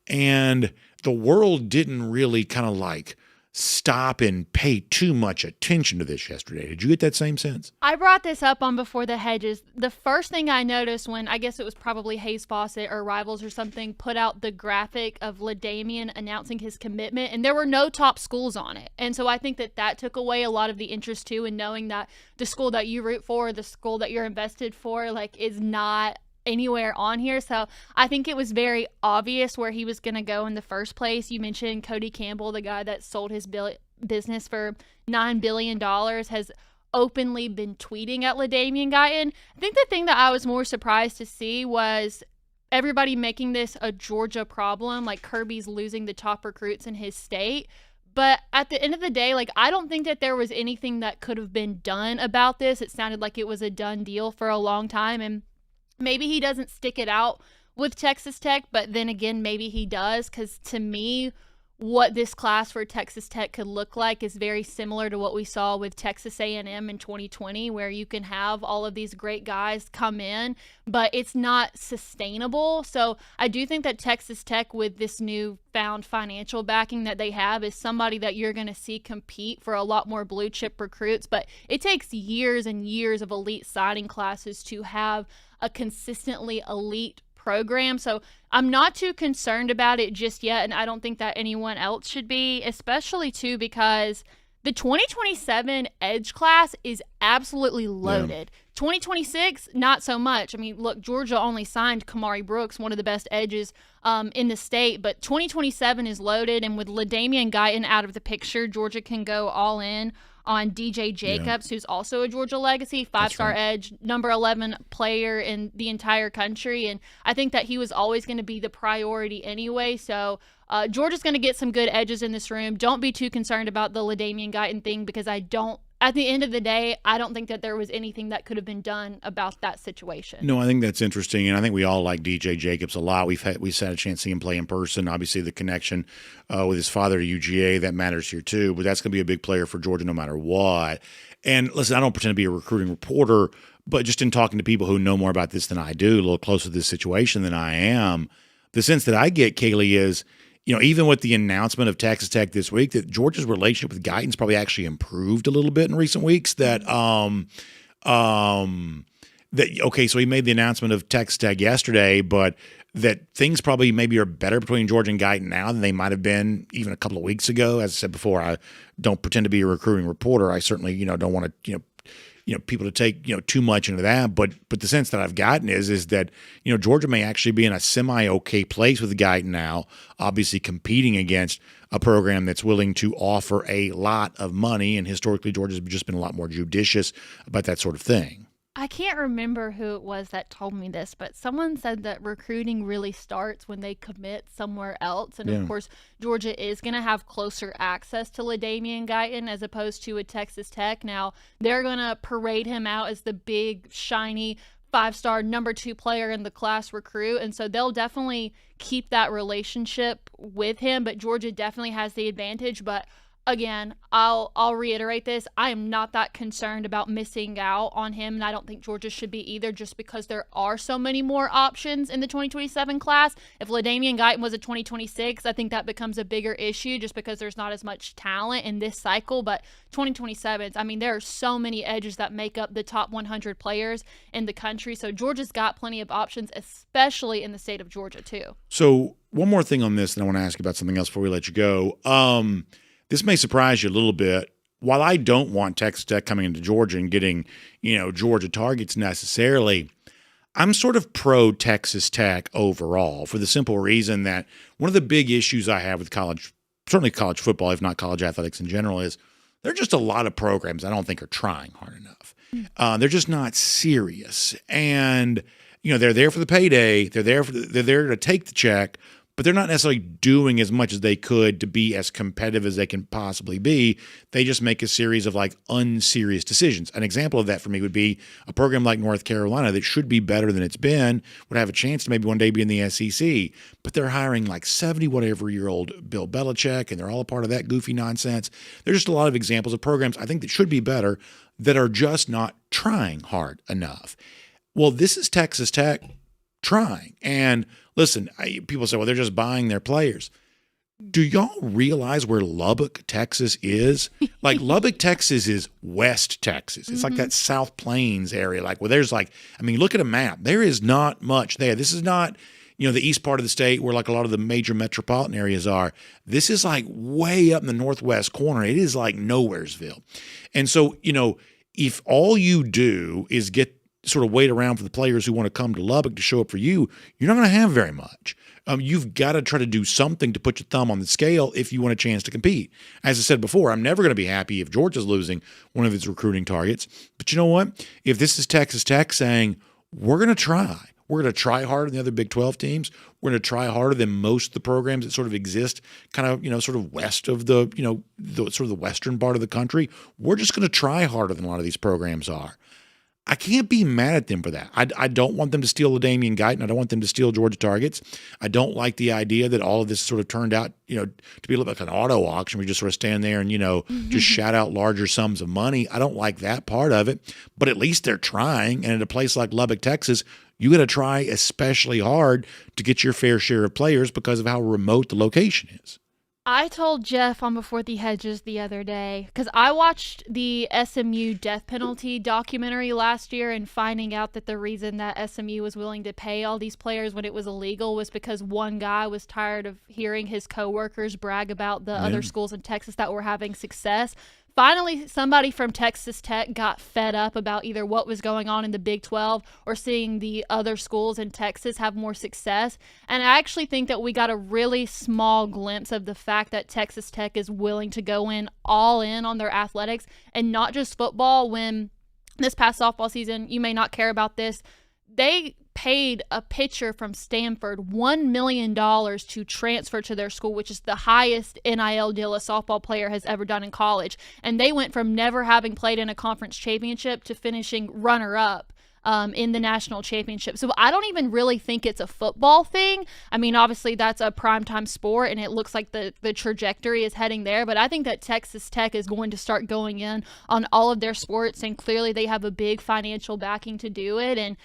and the world didn't really kind of like stop and pay too much attention to this yesterday. Did you get that same sense? I brought this up on Before the Hedges. The first thing I noticed when, I guess it was probably Hayes Fawcett or Rivals or something, put out the graphic of LaDainian announcing his commitment, and there were no top schools on it. And so I think that took away a lot of the interest too, in knowing that the school that you root for, the school that you're invested for, like, is not anywhere on here. So I think it was very obvious where he was going to go in the first place. You mentioned Cody Campbell, the guy that sold his business for $9 billion, has openly been tweeting at LaDainian Guyton. I think the thing that I was more surprised to see was everybody making this a Georgia problem, like Kirby's losing the top recruits in his state. But at the end of the day, like, I don't think that there was anything that could have been done about this. It sounded like it was a done deal for a long time, and maybe he doesn't stick it out with Texas Tech, but then again, maybe he does, because to me, what this class for Texas Tech could look like is very similar to what we saw with Texas A&M in 2020, where you can have all of these great guys come in, but it's not sustainable. So I do think that Texas Tech, with this newfound financial backing that they have, is somebody that you're going to see compete for a lot more blue chip recruits. But it takes years and years of elite signing classes to have a consistently elite program. So I'm not too concerned about it just yet, and I don't think that anyone else should be, especially too because the 2027 edge class is absolutely loaded. 2026, not so much. I mean, look, Georgia only signed Kamari Brooks, one of the best edges in the state, but 2027 is loaded, and with LaDainian Guyton out of the picture, Georgia can go all in on DJ Jacobs, who's also a Georgia legacy, five-star edge, number 11 player in the entire country. And I think that he was always going to be the priority anyway. So Georgia's going to get some good edges in this room. Don't be too concerned about the LaDainian Guyton thing, because at the end of the day, I don't think that there was anything that could have been done about that situation. No, I think that's interesting, and I think we all like DJ Jacobs a lot. We've had a chance to see him play in person. Obviously, the connection with his father to UGA, that matters here too, but that's going to be a big player for Georgia no matter what. And listen, I don't pretend to be a recruiting reporter, but just in talking to people who know more about this than I do, a little closer to this situation than I am, the sense that I get, Kaylee, is even with the announcement of Texas Tech this week, that Georgia's relationship with Guyton's probably actually improved a little bit in recent weeks. So he made the announcement of Texas Tech yesterday, but that things probably maybe are better between Georgia and Guyton now than they might have been even a couple of weeks ago. As I said before, I don't pretend to be a recruiting reporter. I certainly, don't want to, people to take, too much into that. But the sense that I've gotten is that, Georgia may actually be in a semi-okay place with Guyton now, obviously competing against a program that's willing to offer a lot of money. And historically, Georgia's just been a lot more judicious about that sort of thing. I can't remember who it was that told me this, but someone said that recruiting really starts when they commit somewhere else. And of course, Georgia is going to have closer access to LaDainian Guyton as opposed to a Texas Tech. Now, they're going to parade him out as the big, shiny, five-star number 2 player in the class recruit. And so they'll definitely keep that relationship with him, but Georgia definitely has the advantage. But again, I'll reiterate this. I am not that concerned about missing out on him, and I don't think Georgia should be either, just because there are so many more options in the 2027 class. If LaDainian Guyton was a 2026, I think that becomes a bigger issue just because there's not as much talent in this cycle. But 2027s, I mean, there are so many edges that make up the top 100 players in the country. So Georgia's got plenty of options, especially in the state of Georgia, too. So one more thing on this, and I want to ask you about something else before we let you go. This may surprise you a little bit. While I don't want Texas Tech coming into Georgia and getting, Georgia targets necessarily, I'm sort of pro Texas Tech overall for the simple reason that one of the big issues I have with certainly college football, if not college athletics in general, is there are just a lot of programs I don't think are trying hard enough. They're just not serious. And, they're there for the payday. They're there to take the check, but they're not necessarily doing as much as they could to be as competitive as they can possibly be. They just make a series of unserious decisions. An example of that for me would be a program like North Carolina that should be better than it's been, would have a chance to maybe one day be in the SEC, but they're hiring 70-whatever-year-old Bill Belichick, and they're all a part of that goofy nonsense. There's just a lot of examples of programs I think that should be better that are just not trying hard enough. Well, this is Texas Tech trying. And listen, people say, well, they're just buying their players. Do y'all realize where Lubbock, Texas is? Lubbock, Texas is West Texas. It's like that South Plains area. Where there's look at a map. There is not much there. This is not, the east part of the state where a lot of the major metropolitan areas are. This is way up in the northwest corner. It is Nowheresville. And so, if all you do is get sort of wait around for the players who want to come to Lubbock to show up for you, you're not going to have very much. You've got to try to do something to put your thumb on the scale if you want a chance to compete. As I said before, I'm never going to be happy if Georgia's losing one of its recruiting targets. But you know what? If this is Texas Tech saying, we're going to try. We're going to try harder than the other Big 12 teams. We're going to try harder than most of the programs that sort of exist kind of, sort of west of the, sort of the western part of the country. We're just going to try harder than a lot of these programs are. I can't be mad at them for that. I don't want them to steal LaDainian Guyton. I don't want them to steal Georgia targets. I don't like the idea that all of this sort of turned out, to be a little bit like an auto auction where you just sort of stand there and, just shout out larger sums of money. I don't like that part of it, but at least they're trying. And at a place like Lubbock, Texas, you got to try especially hard to get your fair share of players because of how remote the location is. I told Jeff on Before the Hedges the other day, because I watched the SMU death penalty documentary last year, and finding out that the reason that SMU was willing to pay all these players when it was illegal was because one guy was tired of hearing his coworkers brag about the other schools in Texas that were having success. Finally, somebody from Texas Tech got fed up about either what was going on in the Big 12 or seeing the other schools in Texas have more success. And I actually think that we got a really small glimpse of the fact that Texas Tech is willing to go all in on their athletics and not just football. When this past softball season, you may not care about this, they paid a pitcher from Stanford $1 million to transfer to their school, which is the highest NIL deal a softball player has ever done in college. And they went from never having played in a conference championship to finishing runner-up in the national championship. So I don't even really think it's a football thing. I mean, obviously that's a primetime sport and it looks like the trajectory is heading there, but I think that Texas Tech is going to start going in on all of their sports, and clearly they have a big financial backing to do it. And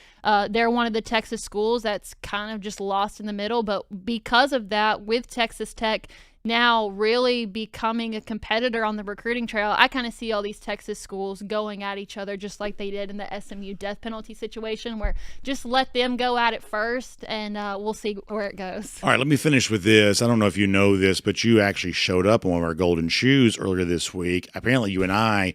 they're one of the Texas schools that's kind of just lost in the middle. But because of that, with Texas Tech now really becoming a competitor on the recruiting trail, I kind of see all these Texas schools going at each other just like they did in the SMU death penalty situation, where just let them go at it first and we'll see where it goes. All right, let me finish with this. I don't know if you know this, but you actually showed up on one of our golden shoes earlier this week. Apparently you and I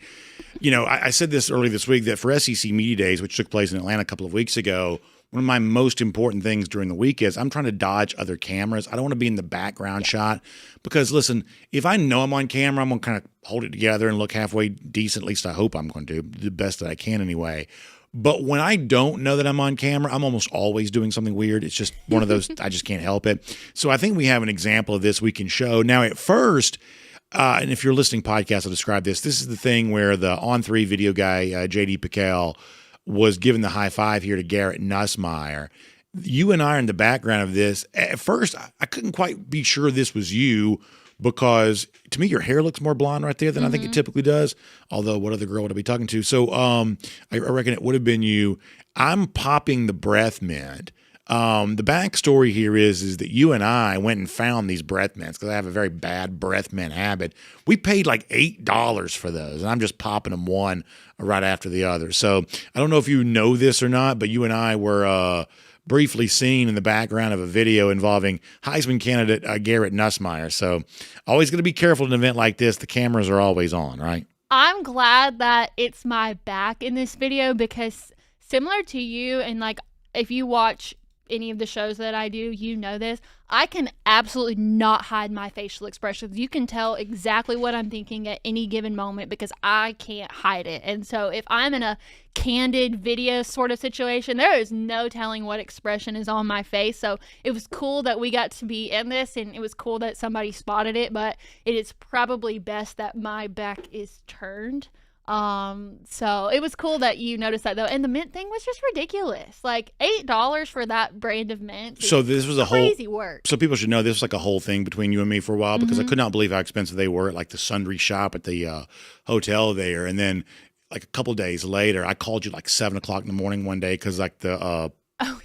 said this earlier this week that for SEC Media Days, which took place in Atlanta a couple of weeks ago, one of my most important things during the week is I'm trying to dodge other cameras. I don't want to be in the background shot because, listen, if I know I'm on camera, I'm going to kind of hold it together and look halfway decent. At least I hope I'm going to do the best that I can anyway. But when I don't know that I'm on camera, I'm almost always doing something weird. It's just one of those, I just can't help it. So I think we have an example of this we can show. Now, at first, and if you're listening podcast, I'll describe this. This is the thing where the On3 video guy, J.D. Piquel, was giving the high five here to Garrett Nussmeier. You and I are in the background of this. At first, I couldn't quite be sure this was you because to me, your hair looks more blonde right there than I think it typically does. Although, what other girl would I be talking to? So I reckon it would have been you. I'm popping the breath mint. The backstory here is that you and I went and found these breath mints because I have a very bad breath mint habit. We paid like $8 for those, and I'm just popping them one right after the other. So I don't know if you know this or not, but you and I were briefly seen in the background of a video involving Heisman candidate Garrett Nussmeier. So always going to be careful in an event like this. The cameras are always on, right? I'm glad that it's my back in this video because similar to you, and like if you watch any of the shows that I do, you know this, I can absolutely not hide my facial expressions. You can tell exactly what I'm thinking at any given moment because I can't hide it. And so if I'm in a candid video sort of situation, there is no telling what expression is on my face. So it was cool that we got to be in this, and it was cool that somebody spotted it, but it is probably best that my back is turned. So it was cool that you noticed that though. And the mint thing was just ridiculous. Like $8 for that brand of mint. So this was a crazy work. So people should know this was like a whole thing between you and me for a while because I could not believe how expensive they were at like the sundry shop at the hotel there. And then like a couple days later, I called you like 7 o'clock in the morning one day because like the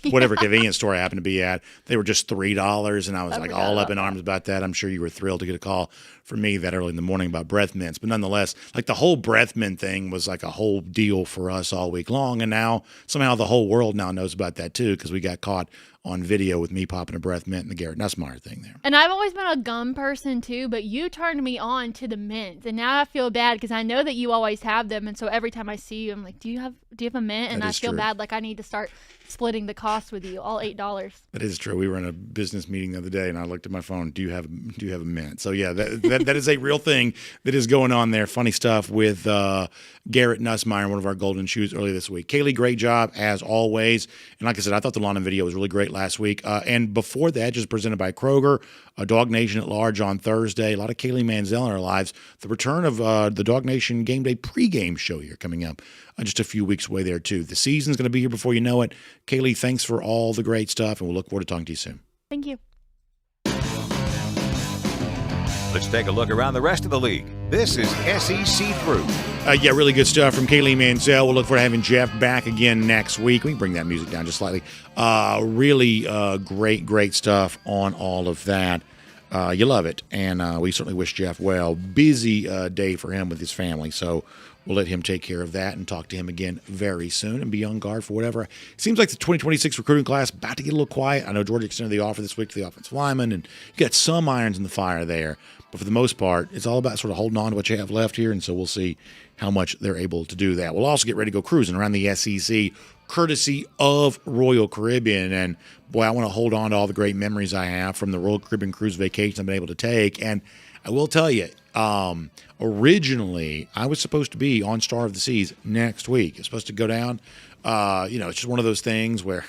whatever convenience store I happened to be at, they were just $3, and I was like all up in arms about that. I'm sure you were thrilled to get a call from me that early in the morning about breath mints, but nonetheless, like the whole breath mint thing was like a whole deal for us all week long, and now somehow the whole world now knows about that too because we got caught on video with me popping a breath mint and the Garrett Nussmeier thing there. And I've always been a gum person too, but you turned me on to the mint, and now I feel bad because I know that you always have them, and so every time I see you, I'm like, do you have a mint? And I feel bad, like I need to start splitting the cost with you, all $8. That is true. We were in a business meeting the other day, and I looked at my phone. Do you have a mint? So yeah, that is a real thing that is going on there. Funny stuff with Garrett Nussmeier, one of our golden shoes earlier this week. Kaylee, great job as always. And like I said, I thought the lawn and video was really great last week. And before that, just presented by Kroger, DawgNation at Large on Thursday. A lot of Kaylee Mansell in our lives. The return of the DawgNation Game Day pregame show here coming up just a few weeks away there too. The season's going to be here before you know it. Kaylee, thanks for all the great stuff, and we'll look forward to talking to you soon. Thank you. Let's take a look around the rest of the league. This is SEC Through. Yeah, really good stuff from Kaylee Mansell. We'll look forward to having Jeff back again next week. We can bring that music down just slightly. Really great stuff on all of that. You love it, and we certainly wish Jeff well. Busy day for him with his family, so we'll let him take care of that and talk to him again very soon and be on guard for whatever. It seems like the 2026 recruiting class about to get a little quiet. I know Georgia extended the offer this week to the offensive lineman, and you got some irons in the fire there. But for the most part, it's all about sort of holding on to what you have left here, and so we'll see how much they're able to do that. We'll also get ready to go cruising around the SEC, courtesy of Royal Caribbean. And, boy, I want to hold on to all the great memories I have from the Royal Caribbean cruise vacation I've been able to take. And I will tell you, originally I was supposed to be on Star of the Seas next week. It's supposed to go down. It's just one of those things where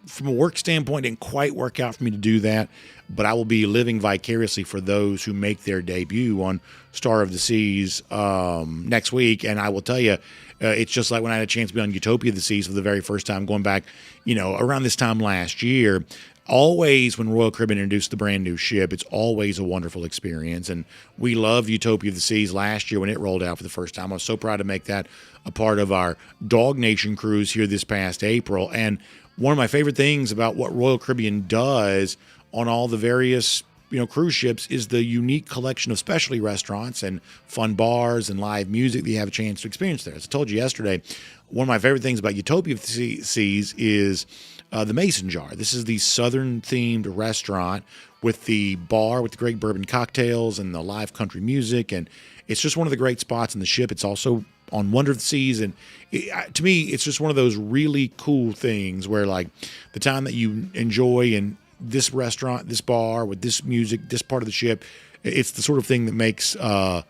from a work standpoint, it didn't quite work out for me to do that, but I will be living vicariously for those who make their debut on Star of the Seas next week. And I will tell you, it's just like when I had a chance to be on Utopia of the Seas for the very first time, going back, around this time last year. Always, when Royal Caribbean introduced the brand new ship, it's always a wonderful experience. And we loved Utopia of the Seas last year when it rolled out for the first time. I was so proud to make that a part of our DawgNation cruise here this past April. And one of my favorite things about what Royal Caribbean does on all the various cruise ships is the unique collection of specialty restaurants and fun bars and live music that you have a chance to experience there. As I told you yesterday, one of my favorite things about Utopia of the Seas is the Mason Jar. This is the Southern-themed restaurant with the bar with the great bourbon cocktails and the live country music, and it's just one of the great spots in the ship. It's also on Wonder of the Seas, and to me, it's just one of those really cool things where, like, the time that you enjoy in this restaurant, this bar, with this music, this part of the ship, it's the sort of thing that makes a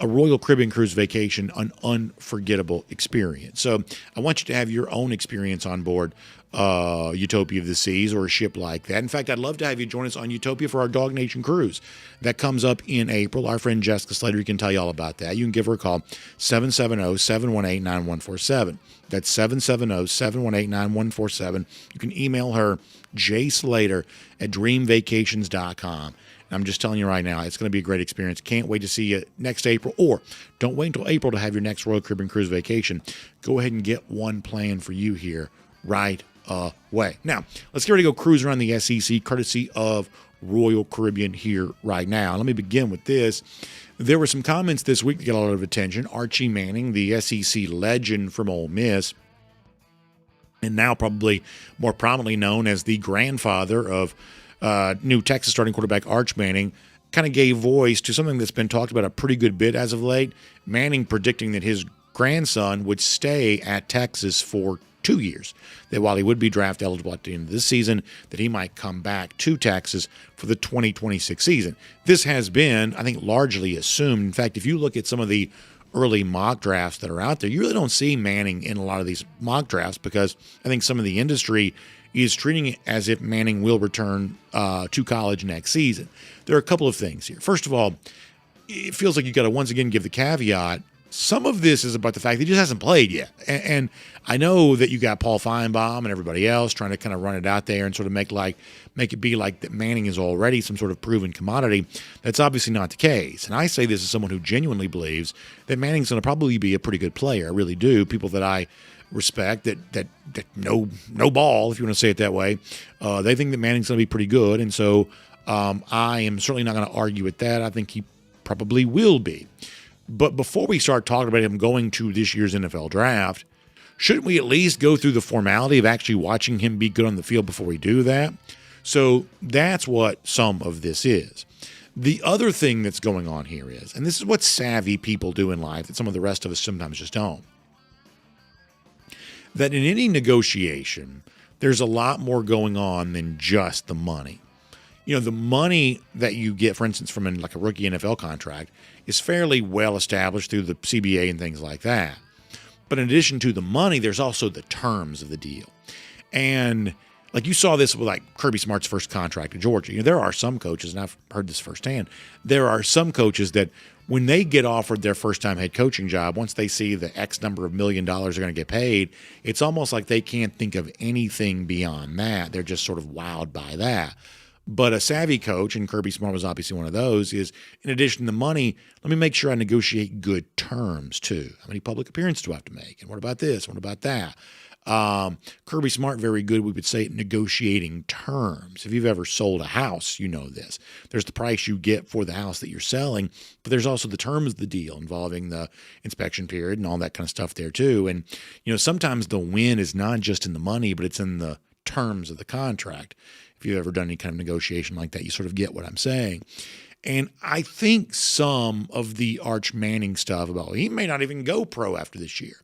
Royal Caribbean cruise vacation an unforgettable experience. So I want you to have your own experience on board Utopia of the Seas or a ship like that. In fact, I'd love to have you join us on Utopia for our DawgNation cruise. That comes up in April. Our friend Jessica Slater can tell you all about that. You can give her a call, 770-718-9147. That's 770-718-9147. You can email her, jslater@dreamvacations.com. I'm just telling you right now, it's going to be a great experience. Can't wait to see you next April. Or don't wait until April to have your next Royal Caribbean cruise vacation. Go ahead and get one planned for you here right away. Now, let's get ready to go cruise around the SEC, courtesy of Royal Caribbean here right now. Let me begin with this. There were some comments this week that got a lot of attention. Archie Manning, the SEC legend from Ole Miss, and now probably more prominently known as the grandfather of new Texas starting quarterback Arch Manning, kind of gave voice to something that's been talked about a pretty good bit as of late. Manning predicting that his grandson would stay at Texas for 2 years, that while he would be draft eligible at the end of this season, that he might come back to Texas for the 2026 season. This has been, I think, largely assumed. In fact, if you look at some of the early mock drafts that are out there, you really don't see Manning in a lot of these mock drafts because I think some of the industry is treating it as if Manning will return to college next season. There are a couple of things here. First of all, it feels like you got to once again give the caveat. Some of this is about the fact that he just hasn't played yet. And I know that you got Paul Feinbaum and everybody else trying to kind of run it out there and sort of make it be like that Manning is already some sort of proven commodity. That's obviously not the case. And I say this as someone who genuinely believes that Manning's going to probably be a pretty good player. I really do. People that I respect that know ball, if you want to say it that way, they think that Manning's going to be pretty good. And so I am certainly not going to argue with that. I think he probably will be. But before we start talking about him going to this year's NFL draft, shouldn't we at least go through the formality of actually watching him be good on the field before we do that? So that's what some of this is. The other thing that's going on here is, and this is what savvy people do in life that some of the rest of us sometimes just don't, that in any negotiation, there's a lot more going on than just the money. The money that you get, for instance, from like a rookie NFL contract is fairly well established through the CBA and things like that. But in addition to the money, there's also the terms of the deal. And like you saw this with like Kirby Smart's first contract at Georgia. There are some coaches, and I've heard this firsthand, there are some coaches that when they get offered their first-time head coaching job, once they see the X number of $1 million they're going to get paid, it's almost like they can't think of anything beyond that. They're just sort of wowed by that. But a savvy coach, and Kirby Smart was obviously one of those, is in addition to money, let me make sure I negotiate good terms too. How many public appearances do I have to make? And what about this? What about that? Kirby Smart, very good, we would say, at negotiating terms. If you've ever sold a house, you know this. There's the price you get for the house that you're selling, but there's also the terms of the deal involving the inspection period and all that kind of stuff there too. And, sometimes the win is not just in the money, but it's in the terms of the contract. If you've ever done any kind of negotiation like that, you sort of get what I'm saying. And I think some of the Arch Manning stuff about he may not even go pro after this year,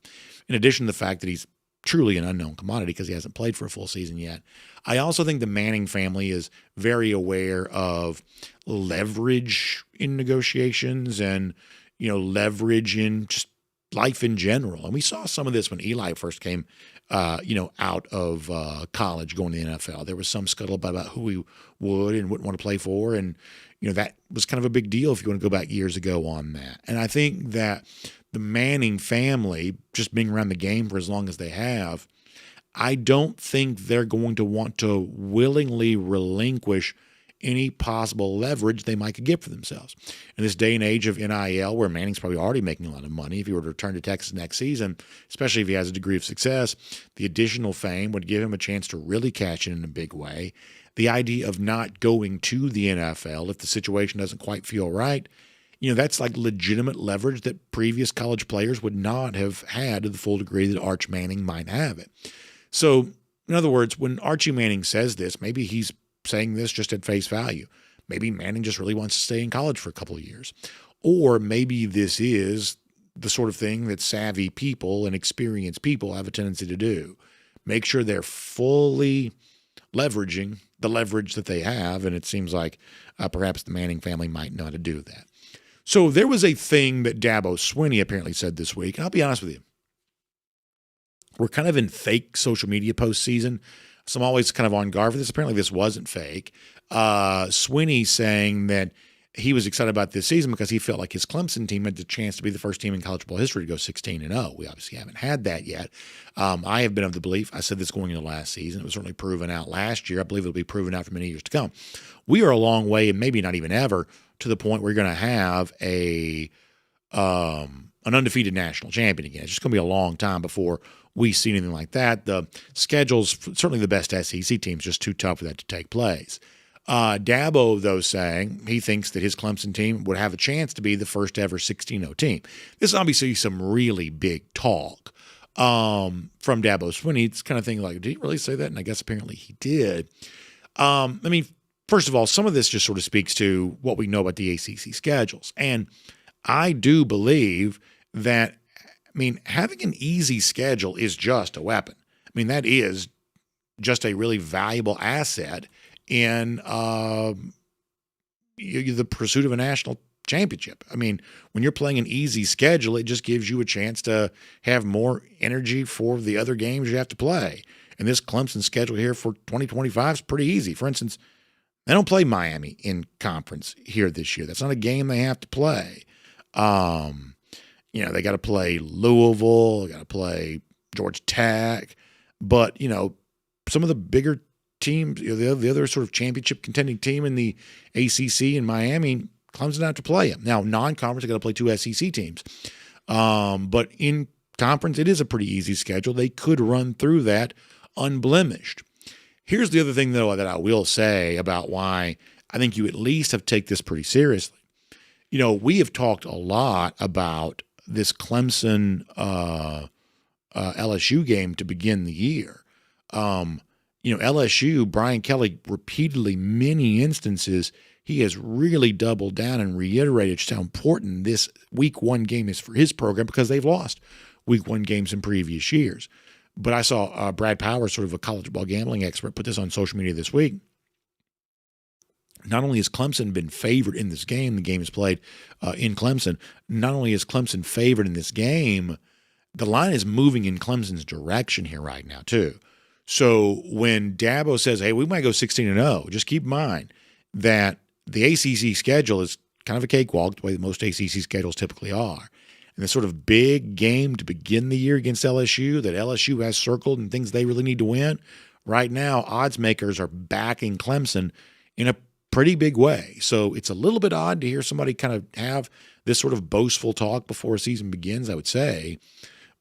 in addition to the fact that he's truly an unknown commodity because he hasn't played for a full season yet. I also think the Manning family is very aware of leverage in negotiations and, leverage in just life in general. And we saw some of this when Eli first came, out of college going to the NFL. There was some scuttlebutt about who he would and wouldn't want to play for. And, that was kind of a big deal if you want to go back years ago on that. And I think that the Manning family, just being around the game for as long as they have, I don't think they're going to want to willingly relinquish any possible leverage they might could get for themselves. In this day and age of NIL, where Manning's probably already making a lot of money, if he were to return to Texas next season, especially if he has a degree of success, the additional fame would give him a chance to really cash in a big way. The idea of not going to the NFL if the situation doesn't quite feel right, that's like legitimate leverage that previous college players would not have had to the full degree that Arch Manning might have it. So, in other words, when Archie Manning says this, maybe he's saying this just at face value. Maybe Manning just really wants to stay in college for a couple of years. Or maybe this is the sort of thing that savvy people and experienced people have a tendency to do. Make sure they're fully leveraging the leverage that they have, and it seems like perhaps the Manning family might know how to do that. So there was a thing that Dabo Swinney apparently said this week, and I'll be honest with you. We're kind of in fake social media post season, so I'm always kind of on guard for this. Apparently this wasn't fake. Swinney saying that he was excited about this season because he felt like his Clemson team had the chance to be the first team in college football history to go 16-0. We obviously haven't had that yet. I have been of the belief, I said this going into last season, it was certainly proven out last year. I believe it'll be proven out for many years to come. We are a long way, and maybe not even ever, to the point where you're going to have an undefeated national champion again. It's just going to be a long time before we see anything like that. The schedule's certainly the best SEC teams, just too tough for that to take place. Dabo, though, saying he thinks that his Clemson team would have a chance to be the first ever 16-0 team. This is obviously some really big talk from Dabo Swinney. It's kind of thing like, did he really say that? And I guess apparently he did. First of all, some of this just sort of speaks to what we know about the ACC schedules. And I do believe that, having an easy schedule is just a weapon. That is just a really valuable asset in the pursuit of a national championship. When you're playing an easy schedule, it just gives you a chance to have more energy for the other games you have to play. And this Clemson schedule here for 2025 is pretty easy. For instance, they don't play Miami in conference here this year. That's not a game they have to play. They got to play Louisville, they got to play Georgia Tech, but some of the bigger teams, the other sort of championship contending team in the ACC in Miami, Clemson don't have to play them. Now, non-conference, they got to play two SEC teams, but in conference, it is a pretty easy schedule. They could run through that unblemished. Here's the other thing, though, that I will say about why I think you at least have to take this pretty seriously. We have talked a lot about this Clemson LSU game to begin the year. LSU, Brian Kelly repeatedly, many instances, he has really doubled down and reiterated just how important this week 1 game is for his program because they've lost week 1 games in previous years. But I saw Brad Powers, sort of a college ball gambling expert, put this on social media this week. Not only has Clemson been favored in this game, the game is played in Clemson. Not only is Clemson favored in this game, the line is moving in Clemson's direction here right now too. So when Dabo says, hey, we might go 16-0, just keep in mind that the ACC schedule is kind of a cakewalk, the way that most ACC schedules typically are. And the sort of big game to begin the year against LSU that LSU has circled and things they really need to win, right now odds makers are backing Clemson in a pretty big way. So it's a little bit odd to hear somebody kind of have this sort of boastful talk before a season begins, I would say.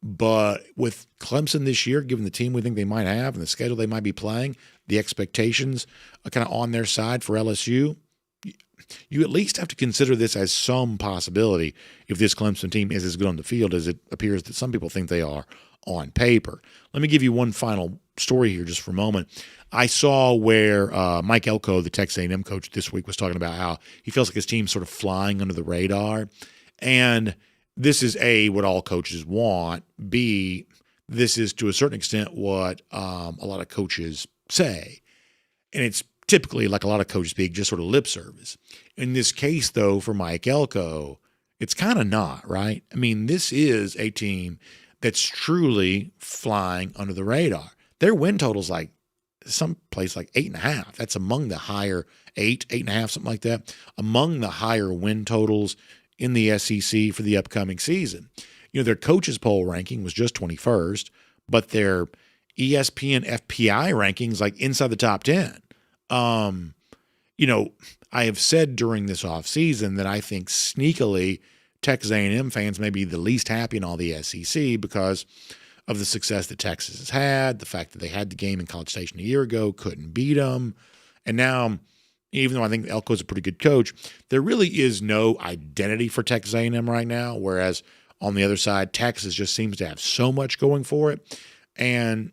But with Clemson this year, given the team we think they might have and the schedule they might be playing, the expectations are kind of on their side for LSU, you at least have to consider this as some possibility if this Clemson team is as good on the field as it appears that some people think they are on paper. Let me give you one final story here just for a moment. I saw where Mike Elko, the Texas A&M coach this week, was talking about how he feels like his team's sort of flying under the radar. And this is A, what all coaches want. B, this is to a certain extent what a lot of coaches say. And it's typically, like a lot of coaches speak, just sort of lip service. In this case, though, for Mike Elko, it's kind of not, right? I mean, this is a team that's truly flying under the radar. Their win total's like someplace like 8.5. That's among the higher 8.5, something like that, among the higher win totals in the SEC for the upcoming season. Their coaches poll ranking was just 21st, but their ESPN FPI rankings like inside the top 10. I have said during this offseason that I think sneakily Texas A&M fans may be the least happy in all the SEC because of the success that Texas has had, the fact that they had the game in College Station a year ago, couldn't beat them. And now, even though I think Elko's a pretty good coach, there really is no identity for Texas A&M right now, whereas on the other side, Texas just seems to have so much going for it. And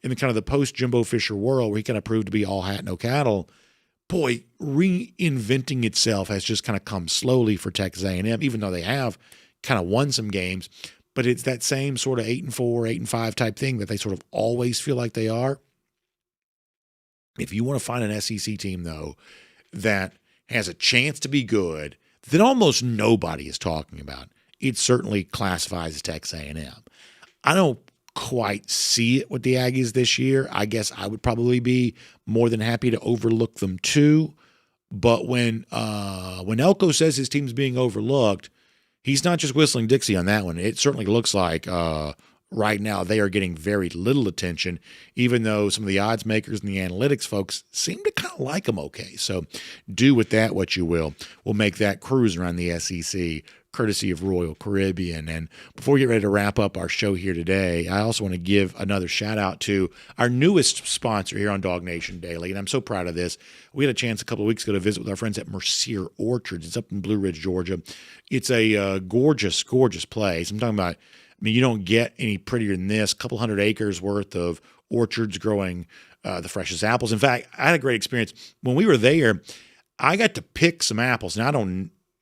in the kind of the post-Jimbo Fisher world where he kind of proved to be all hat, no cattle, boy, reinventing itself has just kind of come slowly for Texas A&M, even though they have kind of won some games. But it's that same sort of 8-4, 8-5 type thing that they sort of always feel like they are. If you want to find an SEC team, though, that has a chance to be good, that almost nobody is talking about, it certainly classifies as Texas A&M. I don't quite see it with the Aggies this year. I guess I would probably be more than happy to overlook them too. But when Elko says his team's being overlooked, he's not just whistling Dixie on that one. It certainly looks like right now they are getting very little attention, even though some of the odds makers and the analytics folks seem to kind of like them okay. So do with that what you will. We'll make that cruise around the SEC, courtesy of Royal Caribbean. And before we get ready to wrap up our show here today, I also want to give another shout out to our newest sponsor here on DawgNation Daily. And I'm so proud of this. We had a chance a couple of weeks ago to visit with our friends at Mercier Orchards. It's up in Blue Ridge, Georgia. It's a gorgeous, gorgeous place. I'm talking about, you don't get any prettier than this. A couple hundred acres worth of orchards growing the freshest apples. In fact, I had a great experience. When we were there, I got to pick some apples. Now,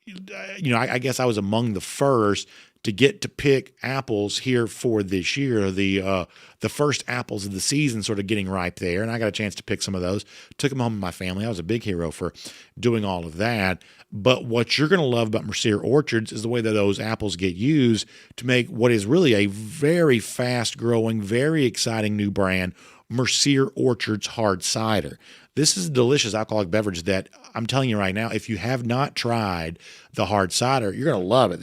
I guess I was among the first to get to pick apples here for this year. The first apples of the season sort of getting ripe there, and I got a chance to pick some of those. Took them home with my family. I was a big hero for doing all of that. But what you're going to love about Mercier Orchards is the way that those apples get used to make what is really a very fast-growing, very exciting new brand, Mercier Orchards Hard Cider. This is a delicious alcoholic beverage that I'm telling you right now, if you have not tried the hard cider, you're going to love it.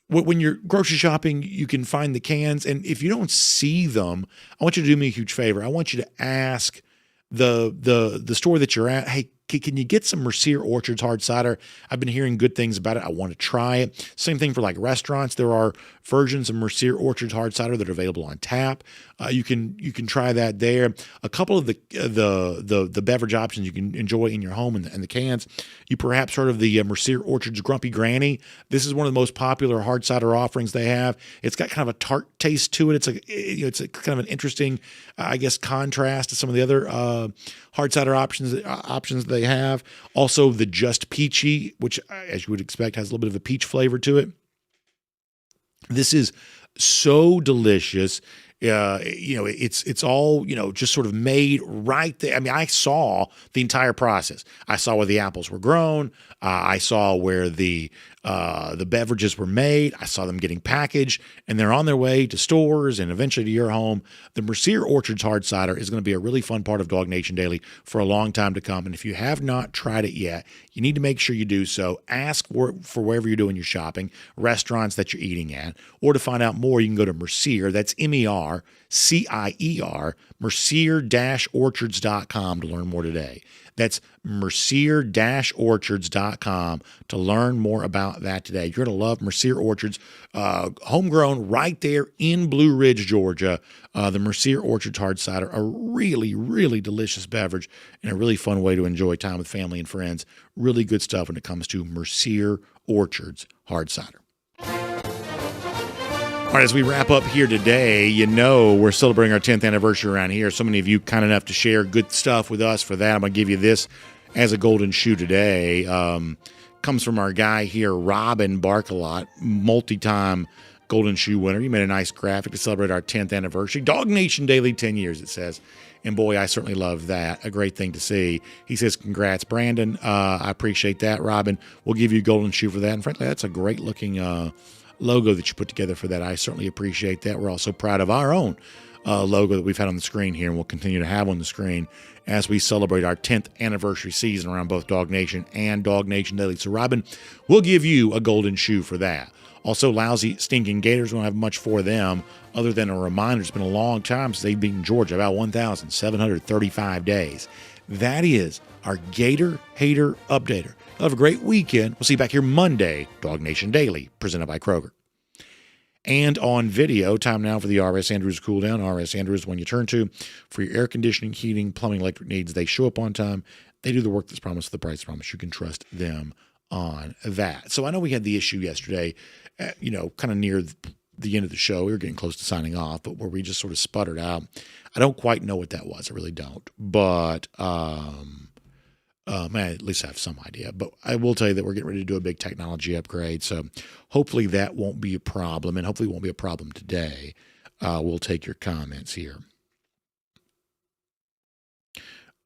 When you're grocery shopping, you can find the cans. And if you don't see them, I want you to do me a huge favor. I want you to ask the store that you're at, hey, can you get some Mercier Orchards hard cider? I've been hearing good things about it. I want to try it. Same thing for like restaurants. There are versions of Mercier Orchards hard cider that are available on tap. You can try that there. A couple of the beverage options you can enjoy in your home and the cans. You perhaps heard of the Mercier Orchards Grumpy Granny. This is one of the most popular hard cider offerings they have. It's got kind of a tart taste to it. It's a kind of an interesting, I guess, contrast to some of the other hard cider options they have. Also, the Just Peachy, which, as you would expect, has a little bit of a peach flavor to it. This is so delicious. It's all, just sort of made right there. I mean, I saw the entire process. I saw where the apples were grown. I saw where the beverages were made. I saw them getting packaged, and they're on their way to stores and eventually to your home. The Mercier Orchards hard cider is going to be a really fun part of DawgNation Daily for a long time to come. And if you have not tried it yet, you need to make sure you do so. Ask for wherever you're doing your shopping, restaurants that you're eating at, or to find out more, you can go to Mercier. That's MERCIER, Mercier-orchards.com to learn more today. That's Mercier-orchards.com to learn more about that today. You're going to love Mercier Orchards, homegrown right there in Blue Ridge, Georgia. The Mercier Orchards hard cider, a really, really delicious beverage and a really fun way to enjoy time with family and friends. Really good stuff when it comes to Mercier Orchards hard cider. All right, as we wrap up here today, we're celebrating our 10th anniversary around here. So many of you kind enough to share good stuff with us for that. I'm going to give you this as a golden shoe today. Comes from our guy here, Robin Barkalot, multi-time golden shoe winner. He made a nice graphic to celebrate our 10th anniversary. DawgNation Daily, 10 years, it says. And boy, I certainly love that. A great thing to see. He says, congrats, Brandon. I appreciate that, Robin. We'll give you a golden shoe for that. And frankly, that's a great looking logo that you put together for that. I certainly appreciate that. We're also proud of our own logo that we've had on the screen here and we'll continue to have on the screen as we celebrate our 10th anniversary season around both DawgNation and DawgNation Daily. So, Robin, we'll give you a golden shoe for that. Also, lousy, stinking Gators, we don't have much for them other than a reminder. It's been a long time since they've beaten Georgia, about 1,735 days. That is our Gator Hater Updater. Have a great weekend. We'll see you back here Monday, DawgNation Daily, presented by Kroger. And on video, time now for the R.S. Andrews Cool Down. R.S. Andrews, when you turn to for your air conditioning, heating, plumbing, electric needs, they show up on time. They do the work that's promised, the price promised. You can trust them on that. So I know we had the issue yesterday, kind of near the end of the show. We were getting close to signing off, but where we just sort of sputtered out. I don't quite know what that was. I really don't. But I at least have some idea. But I will tell you that we're getting ready to do a big technology upgrade. So hopefully that won't be a problem, and hopefully it won't be a problem today. We'll take your comments here.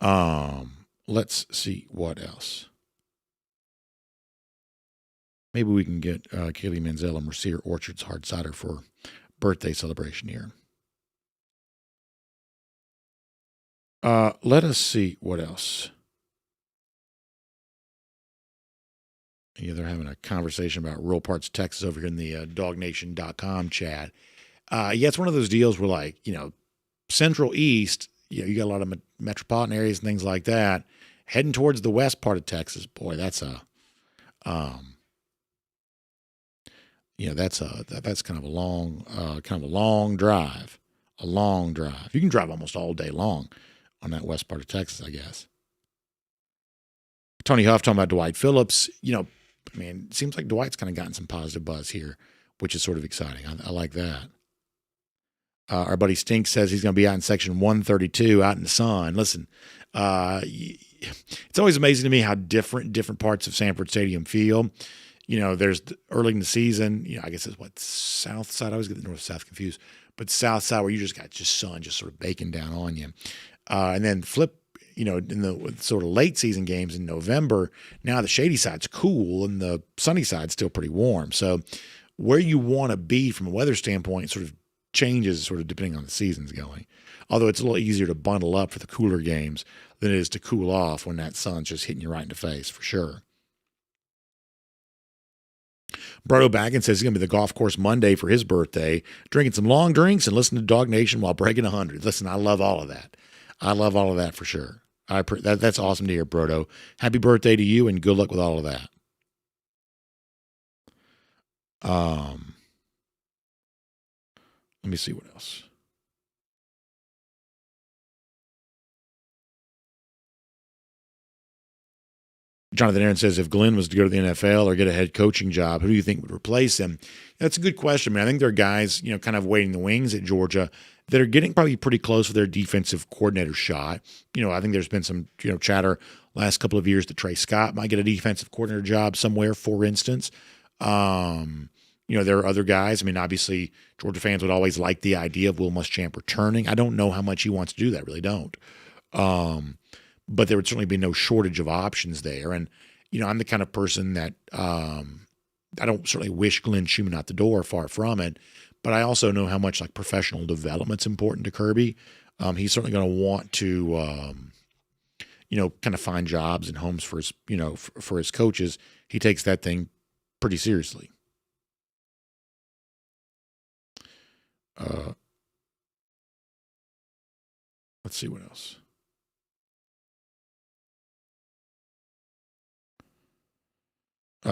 Let's see what else. Maybe we can get Kaylee Mansell and Mercier Orchards hard cider for birthday celebration here. Let us see what else. Yeah, they're having a conversation about rural parts of Texas over here in the DawgNation.com chat. It's one of those deals where, Central East, you got a lot of metropolitan areas and things like that. Heading towards the west part of Texas, boy, that's kind of a long drive. A long drive. You can drive almost all day long on that west part of Texas, I guess. Tony Huff talking about Dwight Phillips. It seems like Dwight's kind of gotten some positive buzz here, which is sort of exciting. I like that. Our buddy Stink says he's going to be out in section 132 out in the sun. Listen, it's always amazing to me how different parts of Sanford Stadium feel. There's early in the season, I guess it's south side. I always get the north-south confused. But south side where you just got sun just sort of baking down on you. And then flip, in the sort of late season games in November, now the shady side's cool and the sunny side's still pretty warm. So where you want to be from a weather standpoint sort of changes sort of depending on the season's going. Although it's a little easier to bundle up for the cooler games than it is to cool off when that sun's just hitting you right in the face, for sure. Brodo Baggins says he's going to be at the golf course Monday for his birthday, drinking some long drinks and listening to DawgNation while breaking 100. Listen, I love all of that. I love all of that for sure. That's awesome to hear, Brodo. Happy birthday to you, and good luck with all of that. Let me see what else. Jonathan Aaron says, if Glenn was to go to the NFL or get a head coaching job, who do you think would replace him? That's a good question, man. I think there are guys, kind of waiting the wings at Georgia that are getting probably pretty close for their defensive coordinator shot. I think there's been some, chatter last couple of years that Trey Scott might get a defensive coordinator job somewhere, for instance. There are other guys. I mean, obviously, Georgia fans would always like the idea of Will Muschamp returning. I don't know how much he wants to do that, really don't. But there would certainly be no shortage of options there. And, I'm the kind of person that I don't certainly wish Glenn Schumann out the door, far from it. But I also know how much professional development's important to Kirby. He's certainly going to want to, kind of find jobs and homes for his, for his coaches. He takes that thing pretty seriously. Let's see what else.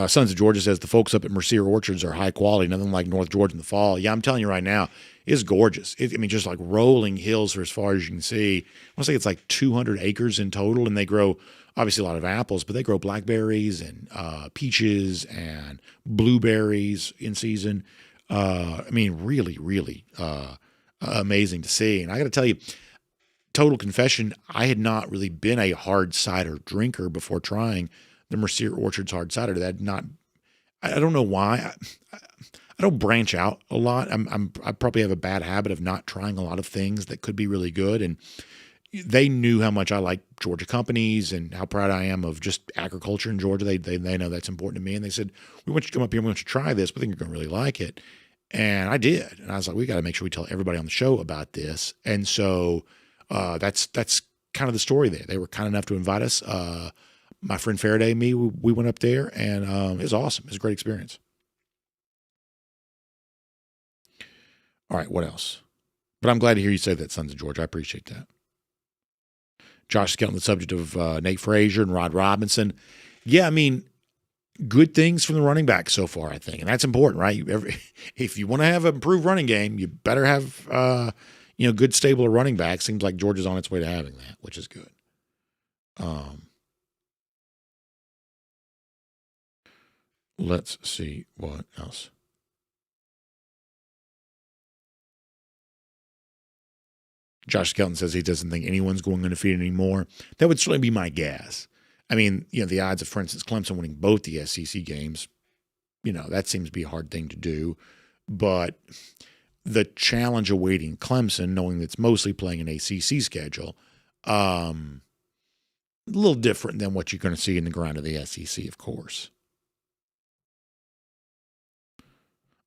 Sons of Georgia says the folks up at Mercier Orchards are high quality, nothing like North Georgia in the fall. Yeah, I'm telling you right now, it's gorgeous. Just like rolling hills for as far as you can see. I want to say it's like 200 acres in total, and they grow obviously a lot of apples, but they grow blackberries and peaches and blueberries in season. Really, really amazing to see. And I got to tell you, total confession, I had not really been a hard cider drinker before trying the Mercier Orchards hard cider. I don't know why. I don't branch out a lot. I probably have a bad habit of not trying a lot of things that could be really good. And they knew how much I like Georgia companies and how proud I am of just agriculture in Georgia. They know that's important to me. And they said, we want you to come up here. We want you to try this. We think you're going to really like it. And I did. And I was like, we got to make sure we tell everybody on the show about this. And so that's kind of the story there. They were kind enough to invite us. My friend Faraday and me, we went up there, and it was awesome. It was a great experience. All right, what else? But I'm glad to hear you say that, Sons of Georgia. I appreciate that. Josh Skelton, the subject of Nate Frazier and Rod Robinson. Yeah, good things from the running back so far, I think. And that's important, right? If you want to have an improved running game, you better have good, stable running back. Seems like Georgia's on its way to having that, which is good. Let's see what else. Josh Skelton says he doesn't think anyone's going undefeated anymore. That would certainly be my guess. The odds of, for instance, Clemson winning both the SEC games, that seems to be a hard thing to do. But the challenge awaiting Clemson, knowing that it's mostly playing an ACC schedule, a little different than what you're going to see in the grind of the SEC, of course.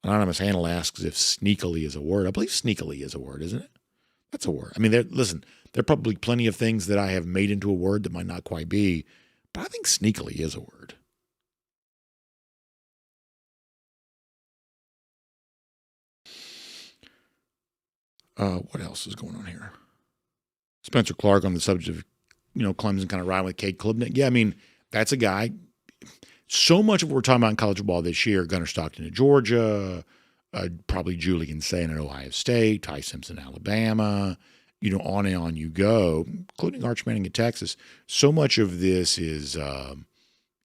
Anonymous Handle asks if sneakily is a word. I believe sneakily is a word, isn't it? That's a word. There are probably plenty of things that I have made into a word that might not quite be, but I think sneakily is a word. What else is going on here? Spencer Clark on the subject of, Clemson kind of riding with Cade Klubnik. Yeah, that's a guy. So much of what we're talking about in college football this year, Gunnar Stockton at Georgia, probably Julian Sayin at Ohio State, Ty Simpson, Alabama, on and on you go, including Archie Manning at Texas. So much of this is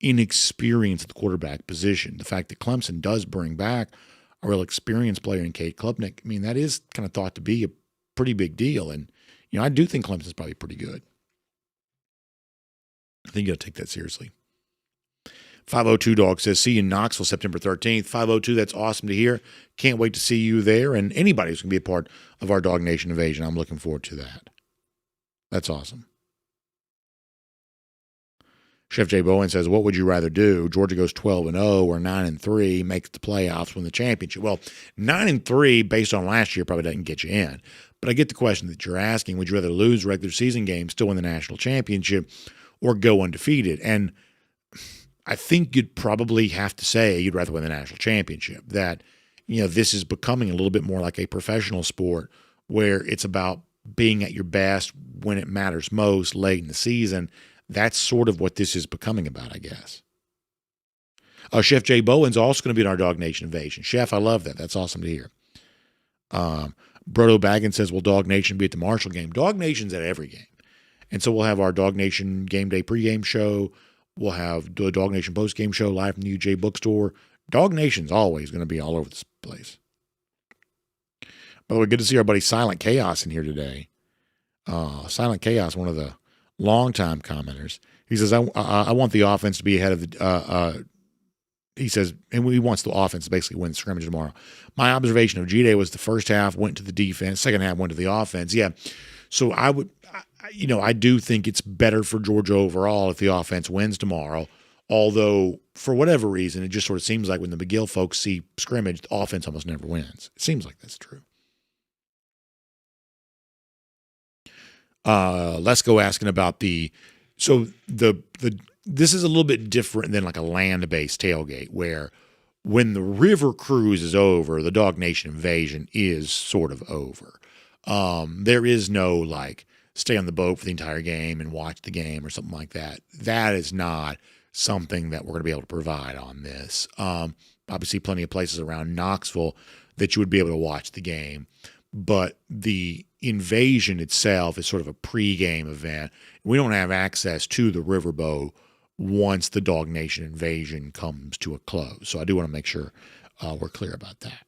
inexperience at the quarterback position. The fact that Clemson does bring back a real experienced player in Cade Klubnik, that is kind of thought to be a pretty big deal. And, I do think Clemson's probably pretty good. I think you got to take that seriously. 502 Dog says, see you in Knoxville September 13th. 502, that's awesome to hear. Can't wait to see you there. And anybody who's going to be a part of our Dog Nation invasion, I'm looking forward to that. That's awesome. Chef Jay Bowen says, what would you rather do? Georgia goes 12-0 or 9-3, makes the playoffs, win the championship. Well, 9-3, based on last year, probably doesn't get you in. But I get the question that you're asking. Would you rather lose regular season games, still win the national championship, or go undefeated? And I think you'd probably have to say you'd rather win the national championship, that, this is becoming a little bit more like a professional sport where it's about being at your best when it matters most late in the season. That's sort of what this is becoming about, I guess. Chef Jay Bowen's also going to be in our DawgNation Invasion. Chef, I love that. That's awesome to hear. Brodo Baggins says, will DawgNation be at the Marshall game? DawgNation's at every game. And so we'll have our DawgNation Game Day pregame show. We'll have the DawgNation postgame show live from the UGA bookstore. DawgNation's always going to be all over this place. By the way, good to see our buddy Silent Chaos in here today. Silent Chaos, one of the longtime commenters. He says, I want the offense to be ahead of the he says, and he wants the offense to basically win the scrimmage tomorrow. My observation of G-Day was the first half went to the defense, second half went to the offense. Yeah. So I do think it's better for Georgia overall if the offense wins tomorrow. Although, for whatever reason, it just sort of seems like when the McGill folks see scrimmage, the offense almost never wins. It seems like that's true. Let's go asking about this is a little bit different than like a land-based tailgate where when the river cruise is over, the DawgNation Invasion is sort of over. There is no like stay on the boat for the entire game and watch the game or something like that. That is not something that we're going to be able to provide on this. Obviously, plenty of places around Knoxville that you would be able to watch the game. But the invasion itself is sort of a pregame event. We don't have access to the riverboat once the DawgNation Invasion comes to a close. So I do want to make sure we're clear about that.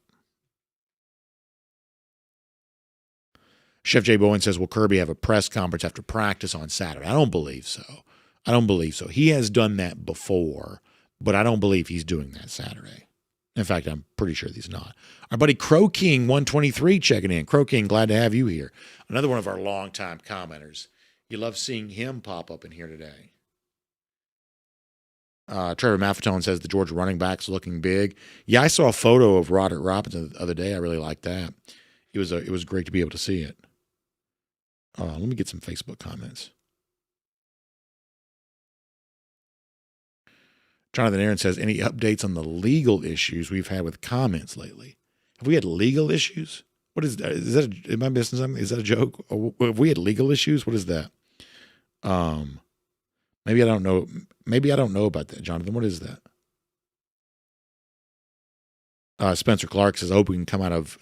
Chef Jay Bowen says, will Kirby have a press conference after practice on Saturday? I don't believe so. He has done that before, but I don't believe he's doing that Saturday. In fact, I'm pretty sure he's not. Our buddy Crow King 123 checking in. Crow King, glad to have you here. Another one of our longtime commenters. You love seeing him pop up in here today. Trevor Maffetone says the Georgia running back's looking big. Yeah, I saw a photo of Roderick Robinson the other day. I really liked that. It was great to be able to see it. Let me get some Facebook comments. Jonathan Aaron says, any updates on the legal issues we've had with comments lately? Have we had legal issues? What is that? Is that am I missing something? Is that a joke? Or have we had legal issues? What is that? Maybe I don't know. Maybe I don't know about that, Jonathan. What is that? Spencer Clark says, I hope we can come out of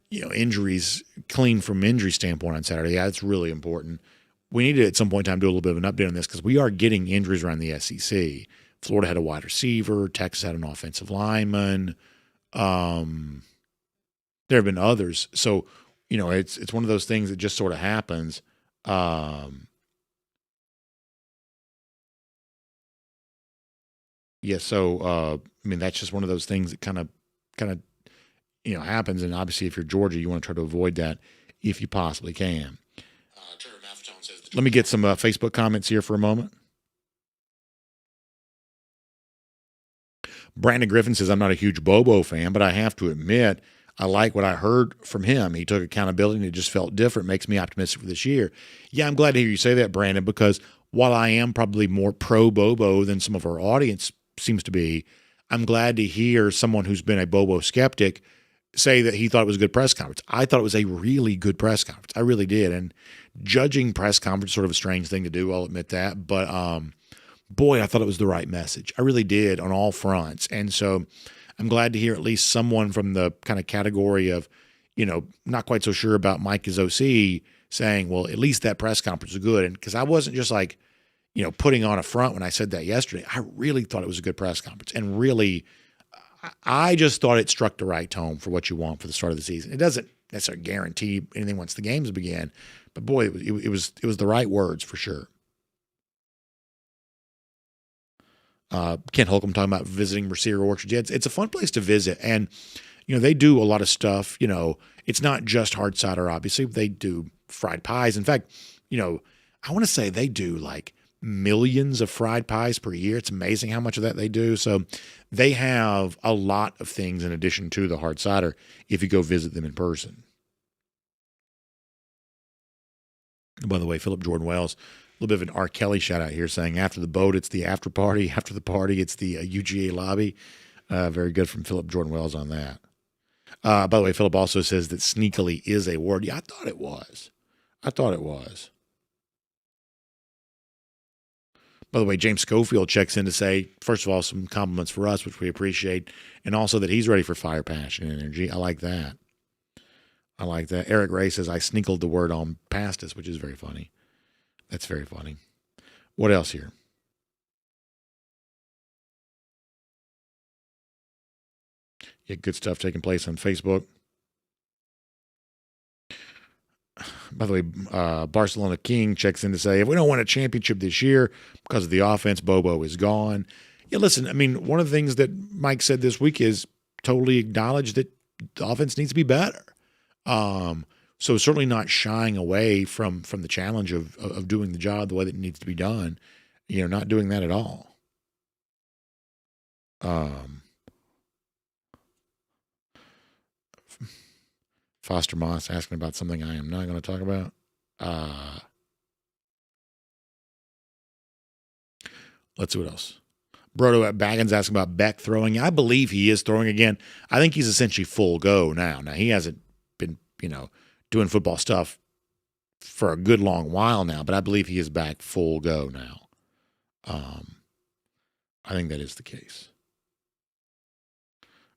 injuries clean from injury standpoint on Saturday. Yeah, it's really important. We need to at some point in time do a little bit of an update on this because we are getting injuries around the SEC. Florida had a wide receiver. Texas had an offensive lineman. There have been others. So, it's one of those things that just sort of happens. That's just one of those things that kind of happens. And obviously, if you're Georgia, you want to try to avoid that if you possibly can. Let me get some Facebook comments here for a moment. Brandon Griffin says, I'm not a huge Bobo fan, but I have to admit, I like what I heard from him. He took accountability and it just felt different. Makes me optimistic for this year. Yeah, I'm glad to hear you say that, Brandon, because while I am probably more pro Bobo than some of our audience seems to be, I'm glad to hear someone who's been a Bobo skeptic say that he thought it was a good press conference. I thought it was a really good press conference. I really did. And judging press conference is sort of a strange thing to do. I'll admit that. But boy, I thought it was the right message. I really did on all fronts. And so I'm glad to hear at least someone from the kind of category of, not quite so sure about Mike as OC saying, well, at least that press conference was good. And because I wasn't just like, putting on a front when I said that yesterday. I really thought it was a good press conference. And really, I just thought it struck the right tone for what you want for the start of the season. It doesn't necessarily guarantee anything once the games begin, but boy, it was the right words for sure. Kent Holcomb talking about visiting Mercier Orchard. Yeah, it's a fun place to visit, and they do a lot of stuff. It's not just hard cider. Obviously, they do fried pies. In fact, I want to say they do like millions of fried pies per year. It's amazing how much of that they do. So they have a lot of things in addition to the hard cider if you go visit them in person. By the way, Philip Jordan Wells, a little bit of an R. Kelly shout out here saying after the boat, it's the after party. After the party, it's the UGA lobby. Very good from Philip Jordan Wells on that. By the way, Philip also says that sneakily is a word. Yeah, I thought it was. By the way, James Schofield checks in to say, first of all, some compliments for us, which we appreciate, and also that he's ready for fire, passion, and energy. I like that. Eric Ray says, I sneakled the word on past us, which is very funny. That's very funny. What else here? Yeah, good stuff taking place on Facebook. By the way, Barcelona King checks in to say, if we don't win a championship this year because of the offense, Bobo is gone. Yeah, listen, I mean, one of the things that Mike said this week is totally acknowledge that the offense needs to be better. So certainly not shying away from the challenge of doing the job the way that it needs to be done. Not doing that at all. Foster Moss asking about something I am not going to talk about. Let's see what else. Brodo at Baggins asking about Beck throwing. I believe he is throwing again. I think he's essentially full go now. Now, he hasn't been, doing football stuff for a good long while now, but I believe he is back full go now. I think that is the case.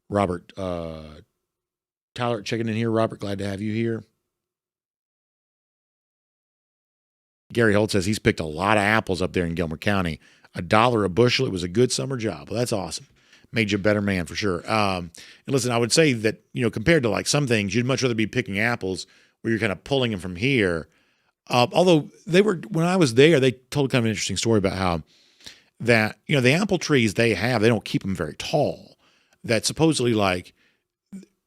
Robert, Tyler checking in here. Robert, glad to have you here. Gary Holt says he's picked a lot of apples up there in Gilmer County. $1 a bushel. It was a good summer job. Well, that's awesome. Made you a better man for sure. And listen, I would say that, compared to like some things, you'd much rather be picking apples where you're kind of pulling them from here. Although when I was there, they told kind of an interesting story about how that, the apple trees they don't keep them very tall. That supposedly like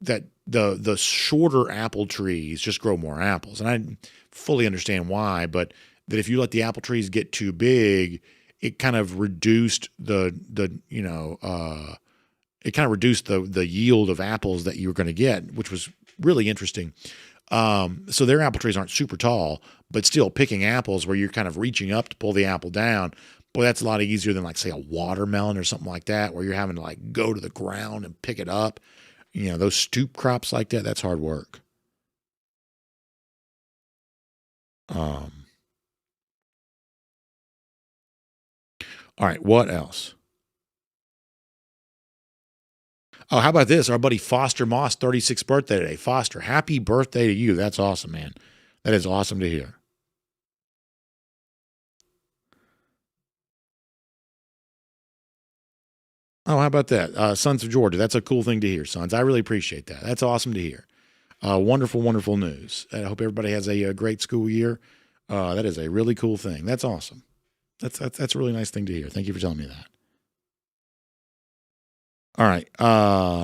that the shorter apple trees just grow more apples. And I fully understand why, but that if you let the apple trees get too big, it kind of reduced the yield of apples that you were going to get, which was really interesting. So their apple trees aren't super tall, but still picking apples where you're kind of reaching up to pull the apple down. Boy, that's a lot easier than like say a watermelon or something like that, where you're having to like go to the ground and pick it up. Those stoop crops like that, that's hard work. All right, what else? Oh, how about this? Our buddy Foster Moss, 36th birthday today. Foster, happy birthday to you. That's awesome, man. That is awesome to hear. Oh, how about that? Sons of Georgia. That's a cool thing to hear, Sons. I really appreciate that. That's awesome to hear. Wonderful, wonderful news. I hope everybody has a great school year. That is a really cool thing. That's awesome. That's a really nice thing to hear. Thank you for telling me that. All right.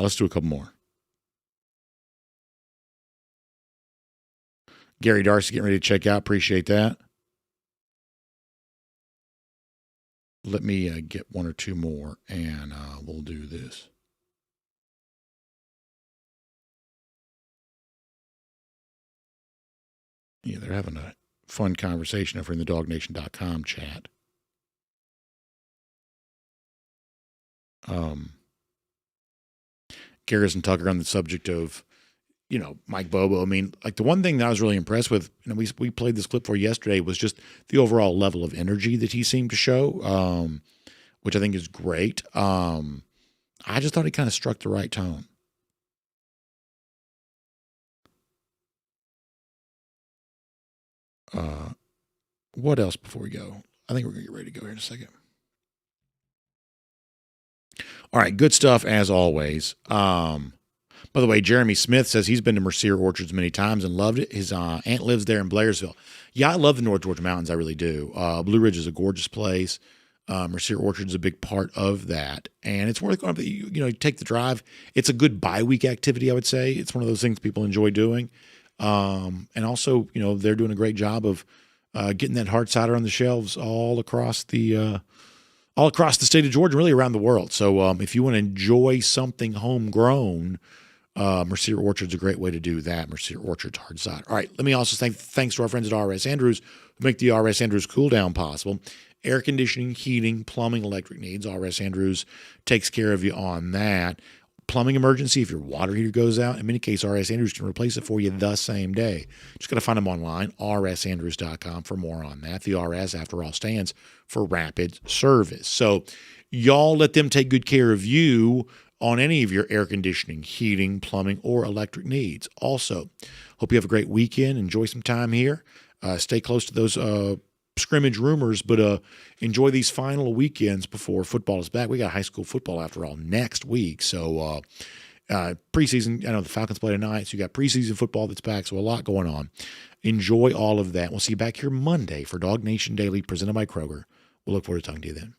Let's do a couple more. Gary Darcy getting ready to check out. Appreciate that. Let me get one or two more, and we'll do this. Yeah, they're having a fun conversation over in the DawgNation.com chat. Garrison Tucker on the subject of, Mike Bobo. I mean, like the one thing that I was really impressed with, we played this clip for yesterday, was just the overall level of energy that he seemed to show, which I think is great. I just thought he kind of struck the right tone. What else before we go? I think we're going to get ready to go here in a second. All right, good stuff as always. By the way, Jeremy Smith says he's been to Mercier Orchards many times and loved it. His aunt lives there in Blairsville. Yeah, I love the North Georgia Mountains. I really do. Blue Ridge is a gorgeous place. Mercier Orchards is a big part of that. And it's worth going. You take the drive. It's a good bye-week activity, I would say. It's one of those things people enjoy doing. And also, they're doing a great job of getting that hard cider on the shelves all across the state of Georgia, really around the world. So if you want to enjoy something homegrown, Mercier Orchard's a great way to do that. Mercier Orchard's hard cider. All right, let me also thanks to our friends at R.S. Andrews who make the R.S. Andrews cool down possible. Air conditioning, heating, plumbing, electric needs. R.S. Andrews takes care of you on that. plumbing emergency, if your water heater goes out, in many cases, R.S. Andrews can replace it for you the same day. Just got to find them online, rsandrews.com for more on that. The RS, after all, stands for Rapid Service. So y'all let them take good care of you on any of your air conditioning, heating, plumbing, or electric needs. Also, hope you have a great weekend. Enjoy some time here. Stay close to those scrimmage rumors, but enjoy these final weekends before football is back. We got high school football, after all, next week. So preseason, I know the Falcons play tonight, so you got preseason football that's back, so a lot going on. Enjoy all of that. We'll see you back here Monday for DawgNation Daily, presented by Kroger. We'll look forward to talking to you then.